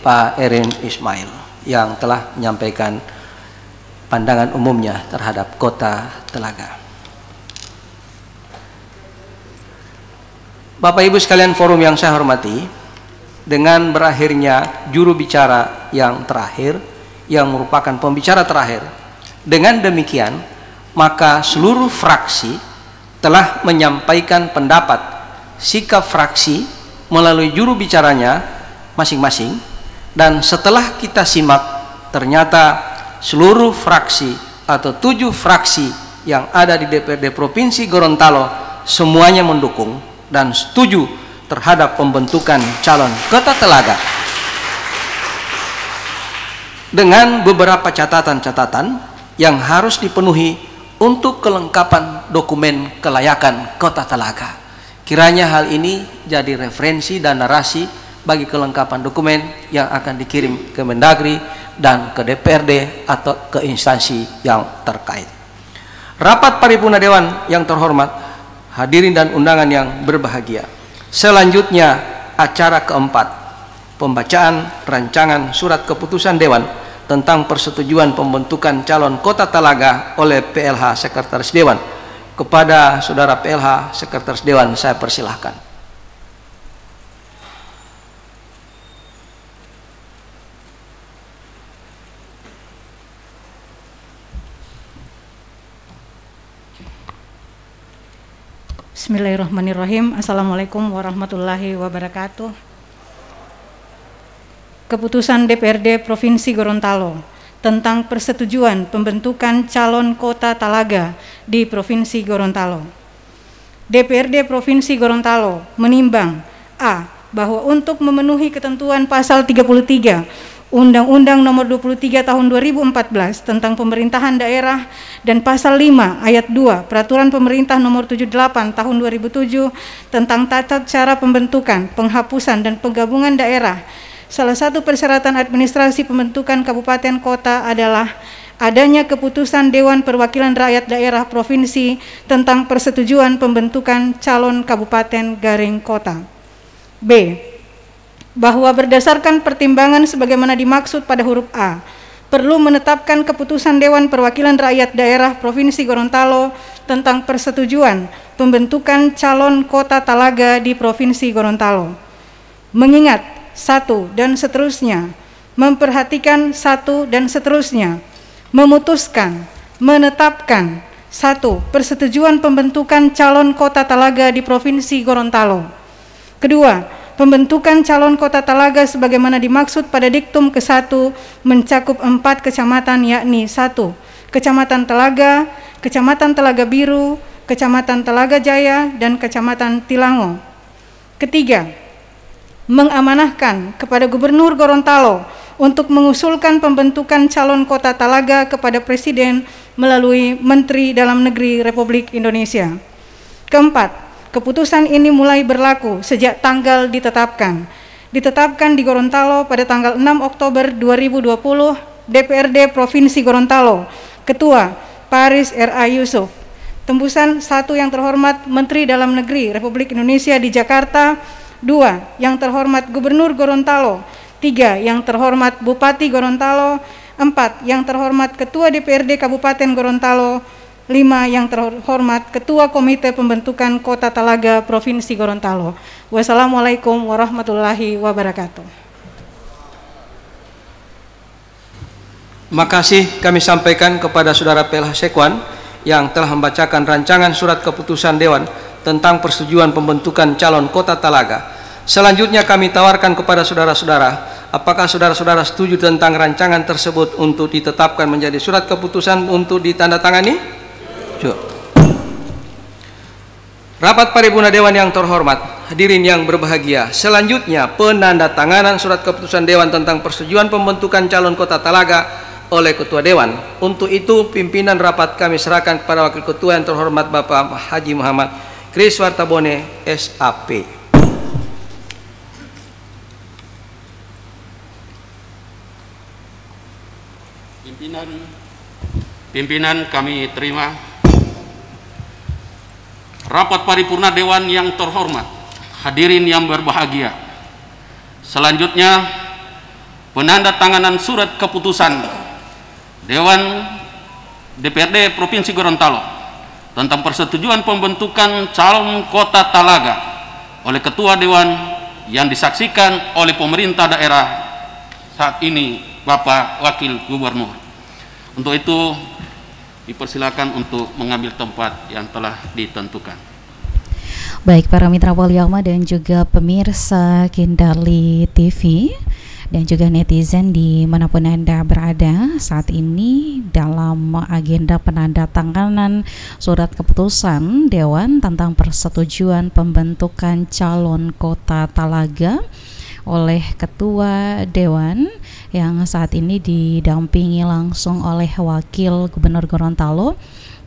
Speaker 1: Pak Erin Ismail yang telah menyampaikan pandangan umumnya terhadap Kota Telaga. Bapak Ibu sekalian forum yang saya hormati, dengan berakhirnya juru bicara yang terakhir, yang merupakan pembicara terakhir, dengan demikian maka seluruh fraksi telah menyampaikan pendapat, sikap fraksi melalui juru bicaranya masing-masing, dan setelah kita simak ternyata seluruh fraksi atau 7 fraksi yang ada di DPRD Provinsi Gorontalo semuanya mendukung dan setuju terhadap pembentukan calon Kota Telaga dengan beberapa catatan-catatan yang harus dipenuhi untuk kelengkapan dokumen kelayakan Kota Telaga. Kiranya hal ini jadi referensi dan narasi bagi kelengkapan dokumen yang akan dikirim ke Mendagri dan ke DPRD atau ke instansi yang terkait. Rapat paripurna Dewan yang terhormat, hadirin dan undangan yang berbahagia. Selanjutnya acara keempat, pembacaan rancangan surat keputusan Dewan tentang persetujuan pembentukan calon Kota Telaga oleh PLH Sekretaris Dewan. Kepada Saudara PLH Sekretaris Dewan saya persilahkan.
Speaker 2: Bismillahirrahmanirrahim. Assalamualaikum warahmatullahi wabarakatuh. Keputusan DPRD Provinsi Gorontalo tentang persetujuan pembentukan calon Kota Telaga di Provinsi Gorontalo. DPRD Provinsi Gorontalo menimbang A. Bahwa untuk memenuhi ketentuan pasal 33 Undang-Undang Nomor 23 Tahun 2014 tentang Pemerintahan Daerah dan pasal 5 ayat 2 Peraturan Pemerintah Nomor 78 Tahun 2007 tentang tata cara pembentukan, penghapusan dan penggabungan daerah. Salah satu persyaratan administrasi pembentukan kabupaten kota adalah adanya keputusan Dewan Perwakilan Rakyat Daerah Provinsi tentang persetujuan pembentukan calon kabupaten garing kota. B. Bahwa berdasarkan pertimbangan sebagaimana dimaksud pada huruf A, perlu menetapkan keputusan Dewan Perwakilan Rakyat Daerah Provinsi Gorontalo tentang persetujuan pembentukan calon Kota Telaga di Provinsi Gorontalo. Mengingat 1 dan seterusnya, memperhatikan 1 dan seterusnya, memutuskan, menetapkan 1. Persetujuan pembentukan calon Kota Telaga di Provinsi Gorontalo. Kedua, pembentukan calon Kota Telaga sebagaimana dimaksud pada diktum ke-1 mencakup 4 kecamatan, yakni 1. Kecamatan Telaga, Kecamatan Telaga Biru, Kecamatan Telaga Jaya, dan Kecamatan Tilango. Ketiga, mengamanahkan kepada Gubernur Gorontalo untuk mengusulkan pembentukan calon Kota Telaga kepada Presiden melalui Menteri Dalam Negeri Republik Indonesia. Keempat, keputusan ini mulai berlaku sejak tanggal ditetapkan. Ditetapkan di Gorontalo pada tanggal 6 Oktober 2020, DPRD Provinsi Gorontalo, Ketua Paris R.A. Yusuf. Tembusan 1 yang terhormat Menteri Dalam Negeri Republik Indonesia di Jakarta. 2 yang terhormat Gubernur Gorontalo. 3 yang terhormat Bupati Gorontalo. 4 yang terhormat Ketua DPRD Kabupaten Gorontalo. 5 yang terhormat Ketua Komite Pembentukan Kota Telaga Provinsi Gorontalo. Wassalamualaikum warahmatullahi wabarakatuh.
Speaker 1: Makasih kami sampaikan kepada Saudara PLH Sekwan yang telah membacakan rancangan surat keputusan Dewan tentang persetujuan pembentukan calon Kota Telaga. Selanjutnya kami tawarkan kepada saudara-saudara, apakah saudara-saudara setuju tentang rancangan tersebut untuk ditetapkan menjadi surat keputusan untuk ditandatangani? Rapat paripurna Dewan yang terhormat, hadirin yang berbahagia. Selanjutnya penandatanganan surat keputusan Dewan tentang persetujuan pembentukan calon Kota Telaga oleh Ketua Dewan. Untuk itu pimpinan rapat kami serahkan kepada Wakil Ketua yang terhormat Bapak Haji Muhammad Kris Wartabone SAP.
Speaker 16: Pimpinan kami terima. Rapat paripurna Dewan yang terhormat, hadirin yang berbahagia. Selanjutnya, penandatanganan surat keputusan Dewan DPRD Provinsi Gorontalo tentang persetujuan pembentukan calon kota Talaga oleh Ketua Dewan yang disaksikan oleh pemerintah daerah saat ini, Bapak Wakil Gubernur. Untuk itu, dipersilakan untuk mengambil tempat yang telah ditentukan.
Speaker 17: Baik para mitra Poliyama dan juga pemirsa Kendali TV dan juga netizen dimanapun Anda berada, saat ini dalam agenda penandatanganan surat keputusan Dewan tentang persetujuan pembentukan calon kota Talaga oleh Ketua Dewan yang saat ini didampingi langsung oleh Wakil Gubernur Gorontalo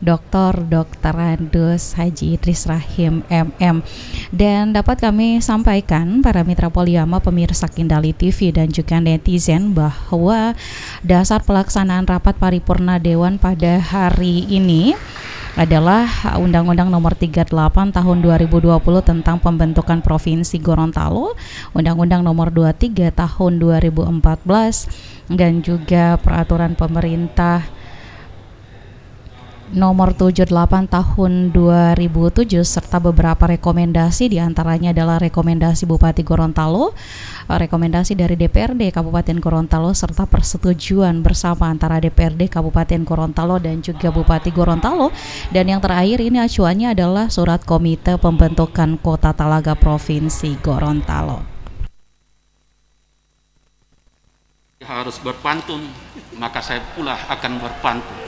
Speaker 17: Dr. Andes Haji Idris Rahim MM. Dan dapat kami sampaikan para mitra Poliyama, pemirsa Kendali TV dan juga netizen bahwa dasar pelaksanaan rapat paripurna Dewan pada hari ini adalah Undang-Undang Nomor 38 Tahun 2020 tentang Pembentukan Provinsi Gorontalo, Undang-Undang Nomor 23 Tahun 2014, dan juga Peraturan Pemerintah Nomor 78 Tahun 2007 serta beberapa rekomendasi, diantaranya adalah rekomendasi Bupati Gorontalo, rekomendasi dari DPRD Kabupaten Gorontalo, serta persetujuan bersama antara DPRD Kabupaten Gorontalo dan juga Bupati Gorontalo. Dan yang terakhir ini acuannya adalah surat Komite Pembentukan Kota Talaga Provinsi Gorontalo.
Speaker 16: Harus berpantun, maka saya pula akan berpantun.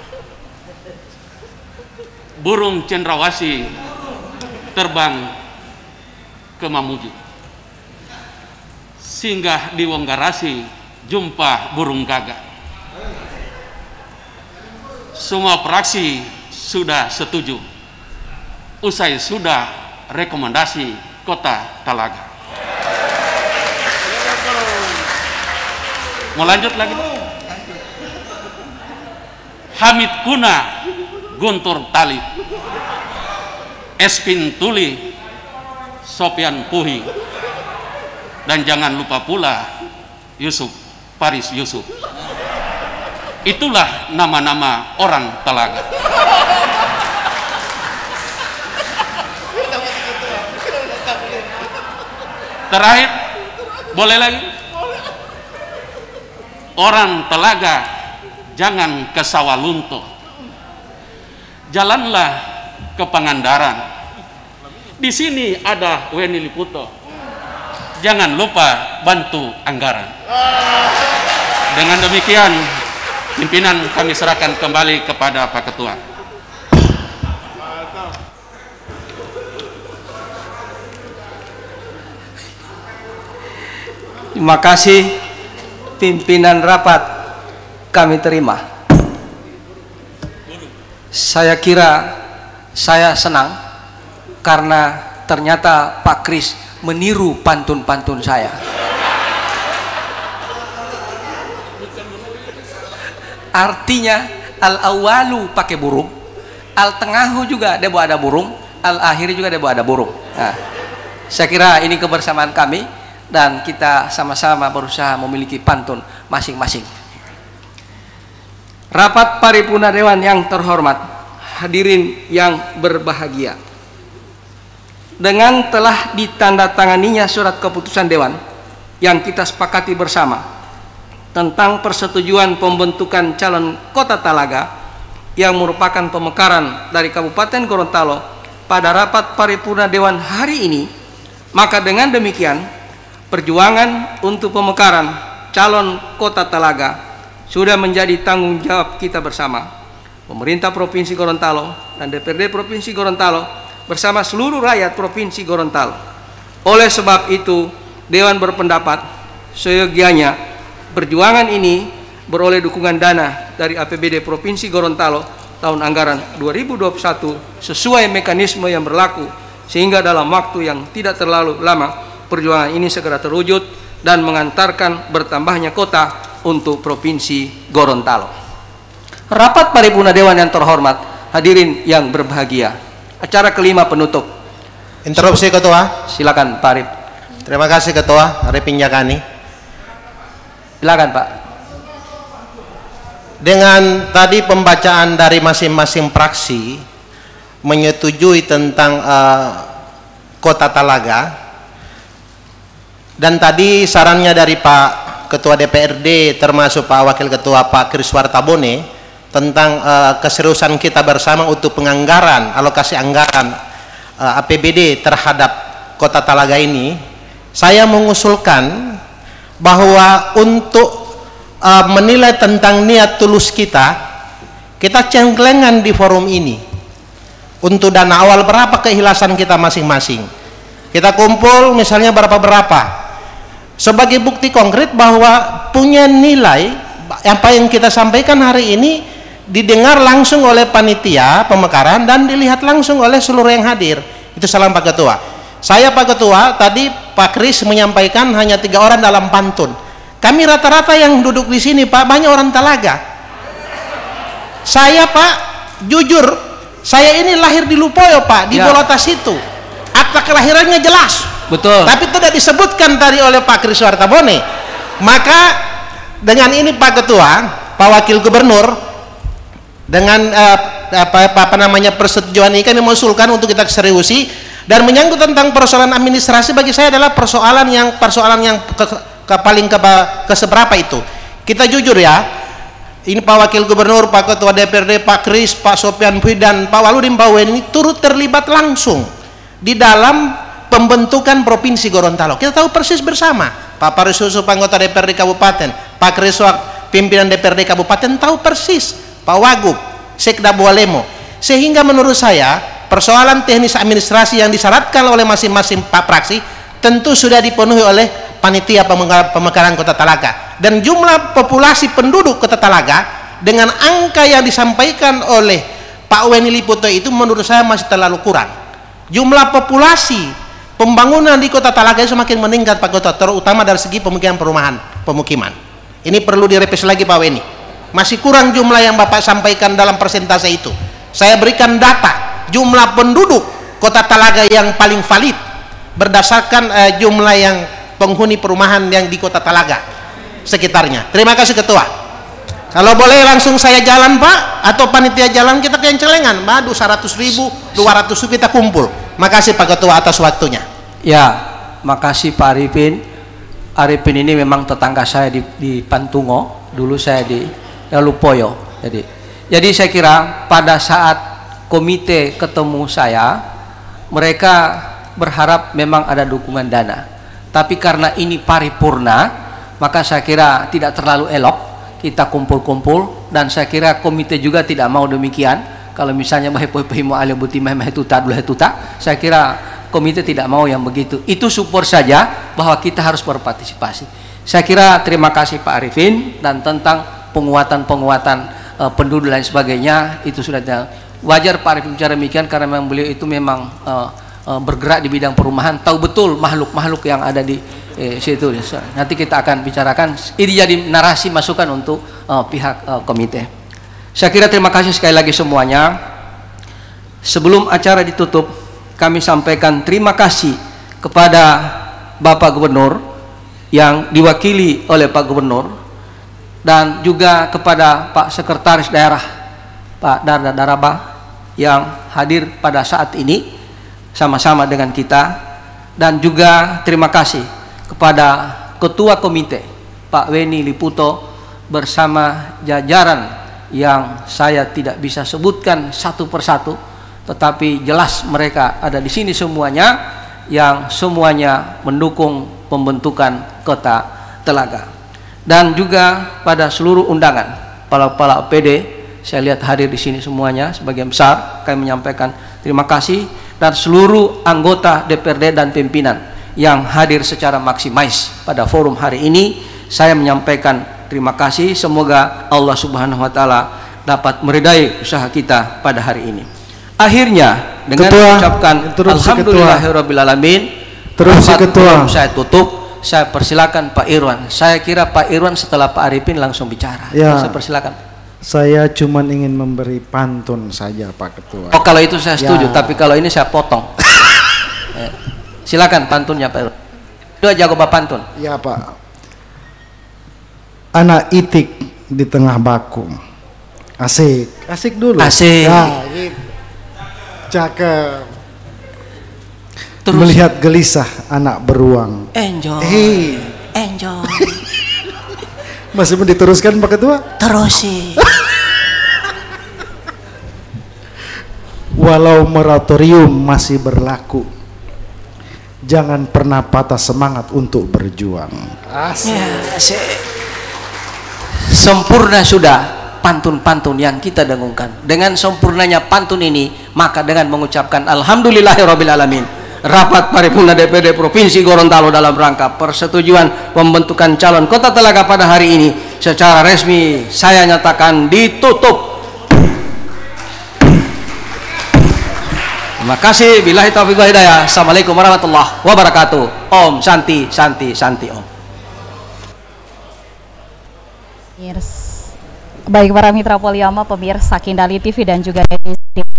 Speaker 16: Burung cendrawasih terbang ke Mamuju, singgah di Wonggarasi, jumpa burung gagak. Semua fraksi sudah setuju, usai sudah rekomendasi Kota Talaga. Mau lanjut lagi? Hamid Kuna, Guntur Talib, Espin Tuli, Sopian Puhi, dan jangan lupa pula Yusuf Paris Yusuf. Itulah nama-nama orang Talaga. Terakhir, boleh lagi? Orang Talaga jangan ke Sawalunto, jalanlah ke Pangandaran. Di sini ada Weni Liputo. Jangan lupa bantu anggaran. Dengan demikian, pimpinan kami serahkan kembali kepada Pak Ketua.
Speaker 1: Terima kasih pimpinan rapat, kami terima. Saya kira saya senang karena ternyata Pak Kris meniru pantun-pantun saya. Artinya al-awalu pakai burung, al-tengahu juga debo ada burung, al-akhiri juga debo ada burung. Nah, saya kira ini kebersamaan kami dan kita sama-sama berusaha memiliki pantun masing-masing. Rapat paripurna Dewan yang terhormat, hadirin yang berbahagia. Dengan telah ditandatanganinya surat keputusan Dewan yang kita sepakati bersama tentang persetujuan pembentukan calon kota Talaga yang merupakan pemekaran dari Kabupaten Gorontalo pada rapat paripurna Dewan hari ini, maka dengan demikian perjuangan untuk pemekaran calon kota Talaga sudah menjadi tanggung jawab kita bersama, pemerintah Provinsi Gorontalo dan DPRD Provinsi Gorontalo bersama seluruh rakyat Provinsi Gorontalo. Oleh sebab itu, Dewan berpendapat seyogianya perjuangan ini beroleh dukungan dana dari APBD Provinsi Gorontalo tahun anggaran 2021 sesuai mekanisme yang berlaku, sehingga dalam waktu yang tidak terlalu lama perjuangan ini segera terwujud dan mengantarkan bertambahnya kota untuk Provinsi Gorontalo. Rapat paripurna Dewan yang terhormat, hadirin yang berbahagia. Acara kelima penutup.
Speaker 18: Interupsi Ketua.
Speaker 1: Silakan Pak Arif.
Speaker 18: Terima kasih Ketua Arifin Jakani.
Speaker 1: Silakan Pak.
Speaker 18: Dengan tadi pembacaan dari masing-masing fraksi menyetujui tentang Kota Talaga, dan tadi sarannya dari Pak Ketua DPRD termasuk Pak Wakil Ketua Pak Kriswar Tabone tentang keseriusan kita bersama untuk penganggaran alokasi anggaran APBD terhadap Kota Talaga ini, saya mengusulkan bahwa untuk menilai tentang niat tulus kita cengklengan di forum ini. Untuk dana awal berapa keikhlasan kita masing-masing, kita kumpul misalnya berapa sebagai bukti konkret bahwa punya nilai apa yang kita sampaikan hari ini didengar langsung oleh panitia pemekaran dan dilihat langsung oleh seluruh yang hadir. Itu salam Pak Ketua. Saya Pak Ketua, tadi Pak Kris menyampaikan hanya 3 orang dalam pantun. Kami rata-rata yang duduk di sini Pak banyak orang Talaga. Saya Pak jujur, saya ini lahir di Lupoyo Pak, di Bolotas itu. Akta kelahirannya jelas.
Speaker 1: Betul.
Speaker 18: Tapi tidak disebutkan tadi oleh Pak Kriswar Tabone. Maka dengan ini Pak Ketua, Pak Wakil Gubernur, dengan persetujuan ini kami mengusulkan untuk kita seriusi, dan menyangkut tentang persoalan administrasi bagi saya adalah persoalan yang paling keseberapa itu. Kita jujur ya. Ini Pak Wakil Gubernur, Pak Ketua DPRD, Pak Kris, Pak Sopian Pui, dan Pak Waludin Pak Weni turut terlibat langsung di dalam pembentukan Provinsi Gorontalo. Kita tahu persis bersama. Pak Parisusu, anggota DPRD Kabupaten, Pak Kriswak, pimpinan DPRD Kabupaten tahu persis. Pak Wagub, Sekda Bualemo. Sehingga menurut saya persoalan teknis administrasi yang disyaratkan oleh masing-masing Pak fraksi tentu sudah dipenuhi oleh panitia pemekaran Kota Talaga. Dan jumlah populasi penduduk Kota Talaga dengan angka yang disampaikan oleh Pak Weni Liputo itu menurut saya masih terlalu kurang. Jumlah populasi pembangunan di Kota Talaga semakin meningkat Pak Ketua, terutama dari segi pemukiman. Ini perlu direvisi lagi Pak Weni. Masih kurang jumlah yang Bapak sampaikan dalam persentase itu. Saya berikan data jumlah penduduk Kota Talaga yang paling valid berdasarkan jumlah yang penghuni perumahan yang di Kota Talaga sekitarnya. Terima kasih Ketua. Kalau boleh langsung saya jalan Pak, atau panitia jalan kita kencelengan. Madu 100.000, 200.000 kita kumpul. Makasih Pak Ketua atas waktunya.
Speaker 1: Ya, makasih Pak Arifin. Arifin ini memang tetangga saya di Pantungo. Dulu saya di Lupoyo. Jadi saya kira pada saat komite ketemu saya, mereka berharap memang ada dukungan dana. Tapi karena ini paripurna, maka saya kira tidak terlalu elok kita kumpul-kumpul, dan saya kira komite juga tidak mau demikian. Kalau misalnya saya kira komite tidak mau yang begitu. Itu support saja bahwa kita harus berpartisipasi. Saya kira terima kasih Pak Arifin, dan tentang penguatan penduduk dan sebagainya itu sudah wajar Pak Arifin bicara demikian, karena memang beliau itu memang bergerak di bidang perumahan, tahu betul makhluk-makhluk yang ada di situ. Nanti kita akan bicarakan, ini jadi narasi masukan untuk pihak komite. Saya kira terima kasih sekali lagi semuanya. Sebelum acara ditutup, kami sampaikan terima kasih kepada Bapak Gubernur yang diwakili oleh Pak Gubernur, dan juga kepada Pak Sekretaris Daerah Pak Darda Daraba yang hadir pada saat ini sama-sama dengan kita, dan juga terima kasih kepada Ketua Komite Pak Weni Liputo bersama jajaran yang saya tidak bisa sebutkan satu persatu, tetapi jelas mereka ada di sini semuanya, yang semuanya mendukung pembentukan Kota Talaga. Dan juga pada seluruh undangan kepala-kepala PD, saya lihat hadir di sini semuanya, sebagian besar kami menyampaikan terima kasih, dan seluruh anggota DPRD dan pimpinan yang hadir secara maksimalis pada forum hari ini, saya menyampaikan terima kasih. Semoga Allah Subhanahu wa Ta'ala dapat meridai usaha kita pada hari ini. Akhirnya dengan mengucapkan alhamdulillahirabbil alamin, saya tutup. Saya persilakan Pak Irwan. Saya kira Pak Irwan setelah Pak Arifin langsung bicara.
Speaker 19: Ya.
Speaker 1: Saya persilakan.
Speaker 19: Saya cuma ingin memberi pantun saja, Pak Ketua.
Speaker 1: Oh, kalau itu saya setuju,
Speaker 19: Ya.
Speaker 1: tapi kalau ini saya potong. Silakan pantunnya, Pak. Dua jago pantun.
Speaker 19: Ya, Pak. Anak itik di tengah baku. Asik, asik dulu.
Speaker 1: Asik.
Speaker 19: Ya, gitu. Cakep.
Speaker 1: Terus.
Speaker 19: Melihat gelisah anak beruang.
Speaker 1: Enjoy. Enjoy.
Speaker 19: Masih mau diteruskan, Pak Ketua?
Speaker 1: Terusin.
Speaker 19: Walau moratorium masih berlaku, jangan pernah patah semangat untuk berjuang. Asik.
Speaker 1: Ya, asik. Sempurna sudah pantun-pantun yang kita dengungkan. Dengan sempurnanya pantun ini, maka dengan mengucapkan alhamdulillahirabbil alamin, rapat paripurna DPRD Provinsi Gorontalo dalam rangka persetujuan pembentukan calon Kota Telaga pada hari ini secara resmi saya nyatakan ditutup. Terima kasih. Billahi taufiq wal hidayah. Assalamualaikum warahmatullahi wabarakatuh. Om Santi Santi Santi Om.
Speaker 17: Baik para mitra Poliama, pemirsa Kindali TV dan juga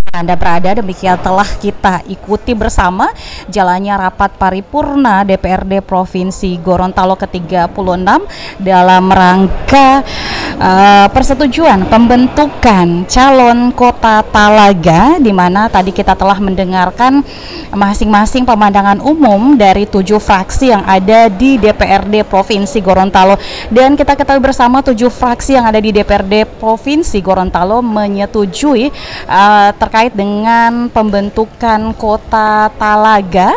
Speaker 17: Anda berada, demikian telah kita ikuti bersama jalannya rapat paripurna DPRD Provinsi Gorontalo ke-36 dalam rangka persetujuan pembentukan calon Kota Talaga, di mana tadi kita telah mendengarkan masing-masing pemandangan umum dari 7 fraksi yang ada di DPRD Provinsi Gorontalo, dan kita ketahui bersama 7 fraksi yang ada di DPRD Provinsi Gorontalo menyetujui terkait dengan pembentukan Kota Talaga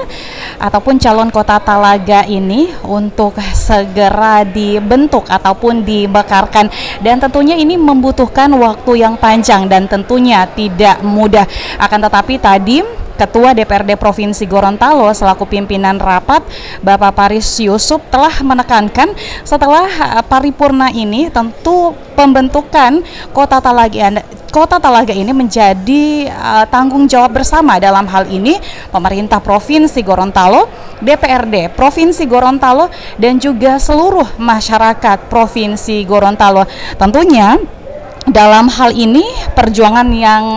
Speaker 17: ataupun calon Kota Talaga ini untuk segera dibentuk ataupun dibekarkan, dan tentunya ini membutuhkan waktu yang panjang dan tentunya tidak mudah. Akan tetapi tadi Ketua DPRD Provinsi Gorontalo selaku pimpinan rapat Bapak Paris Yusuf telah menekankan setelah paripurna ini tentu pembentukan Kota Talaga ini menjadi tanggung jawab bersama. Dalam hal ini pemerintah Provinsi Gorontalo, DPRD Provinsi Gorontalo, dan juga seluruh masyarakat Provinsi Gorontalo. Tentunya dalam hal ini perjuangan yang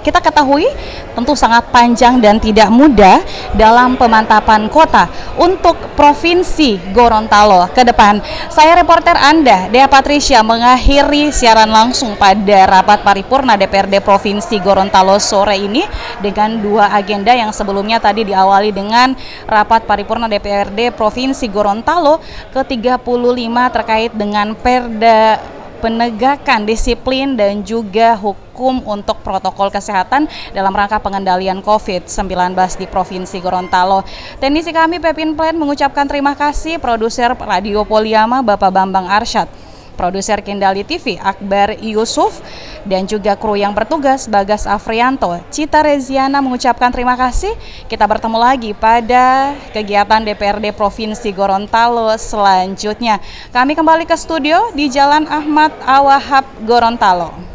Speaker 17: kita ketahui tentu sangat panjang dan tidak mudah dalam pemantapan kota untuk Provinsi Gorontalo ke depan. Saya reporter Anda, Dea Patricia, mengakhiri siaran langsung pada rapat paripurna DPRD Provinsi Gorontalo sore ini dengan 2 agenda yang sebelumnya tadi diawali dengan rapat paripurna DPRD Provinsi Gorontalo ke-35 terkait dengan Perda penegakan disiplin dan juga hukum untuk protokol kesehatan dalam rangka pengendalian COVID-19 di Provinsi Gorontalo. Teknisi kami Pepin Plan mengucapkan terima kasih, produser Radio Poliama Bapak Bambang Arsyad, produser Kindali TV Akbar Yusuf, dan juga kru yang bertugas Bagas Afrianto, Cita Reziana mengucapkan terima kasih. Kita bertemu lagi pada kegiatan DPRD Provinsi Gorontalo selanjutnya. Kami kembali ke studio di Jalan Ahmad Awahab Gorontalo.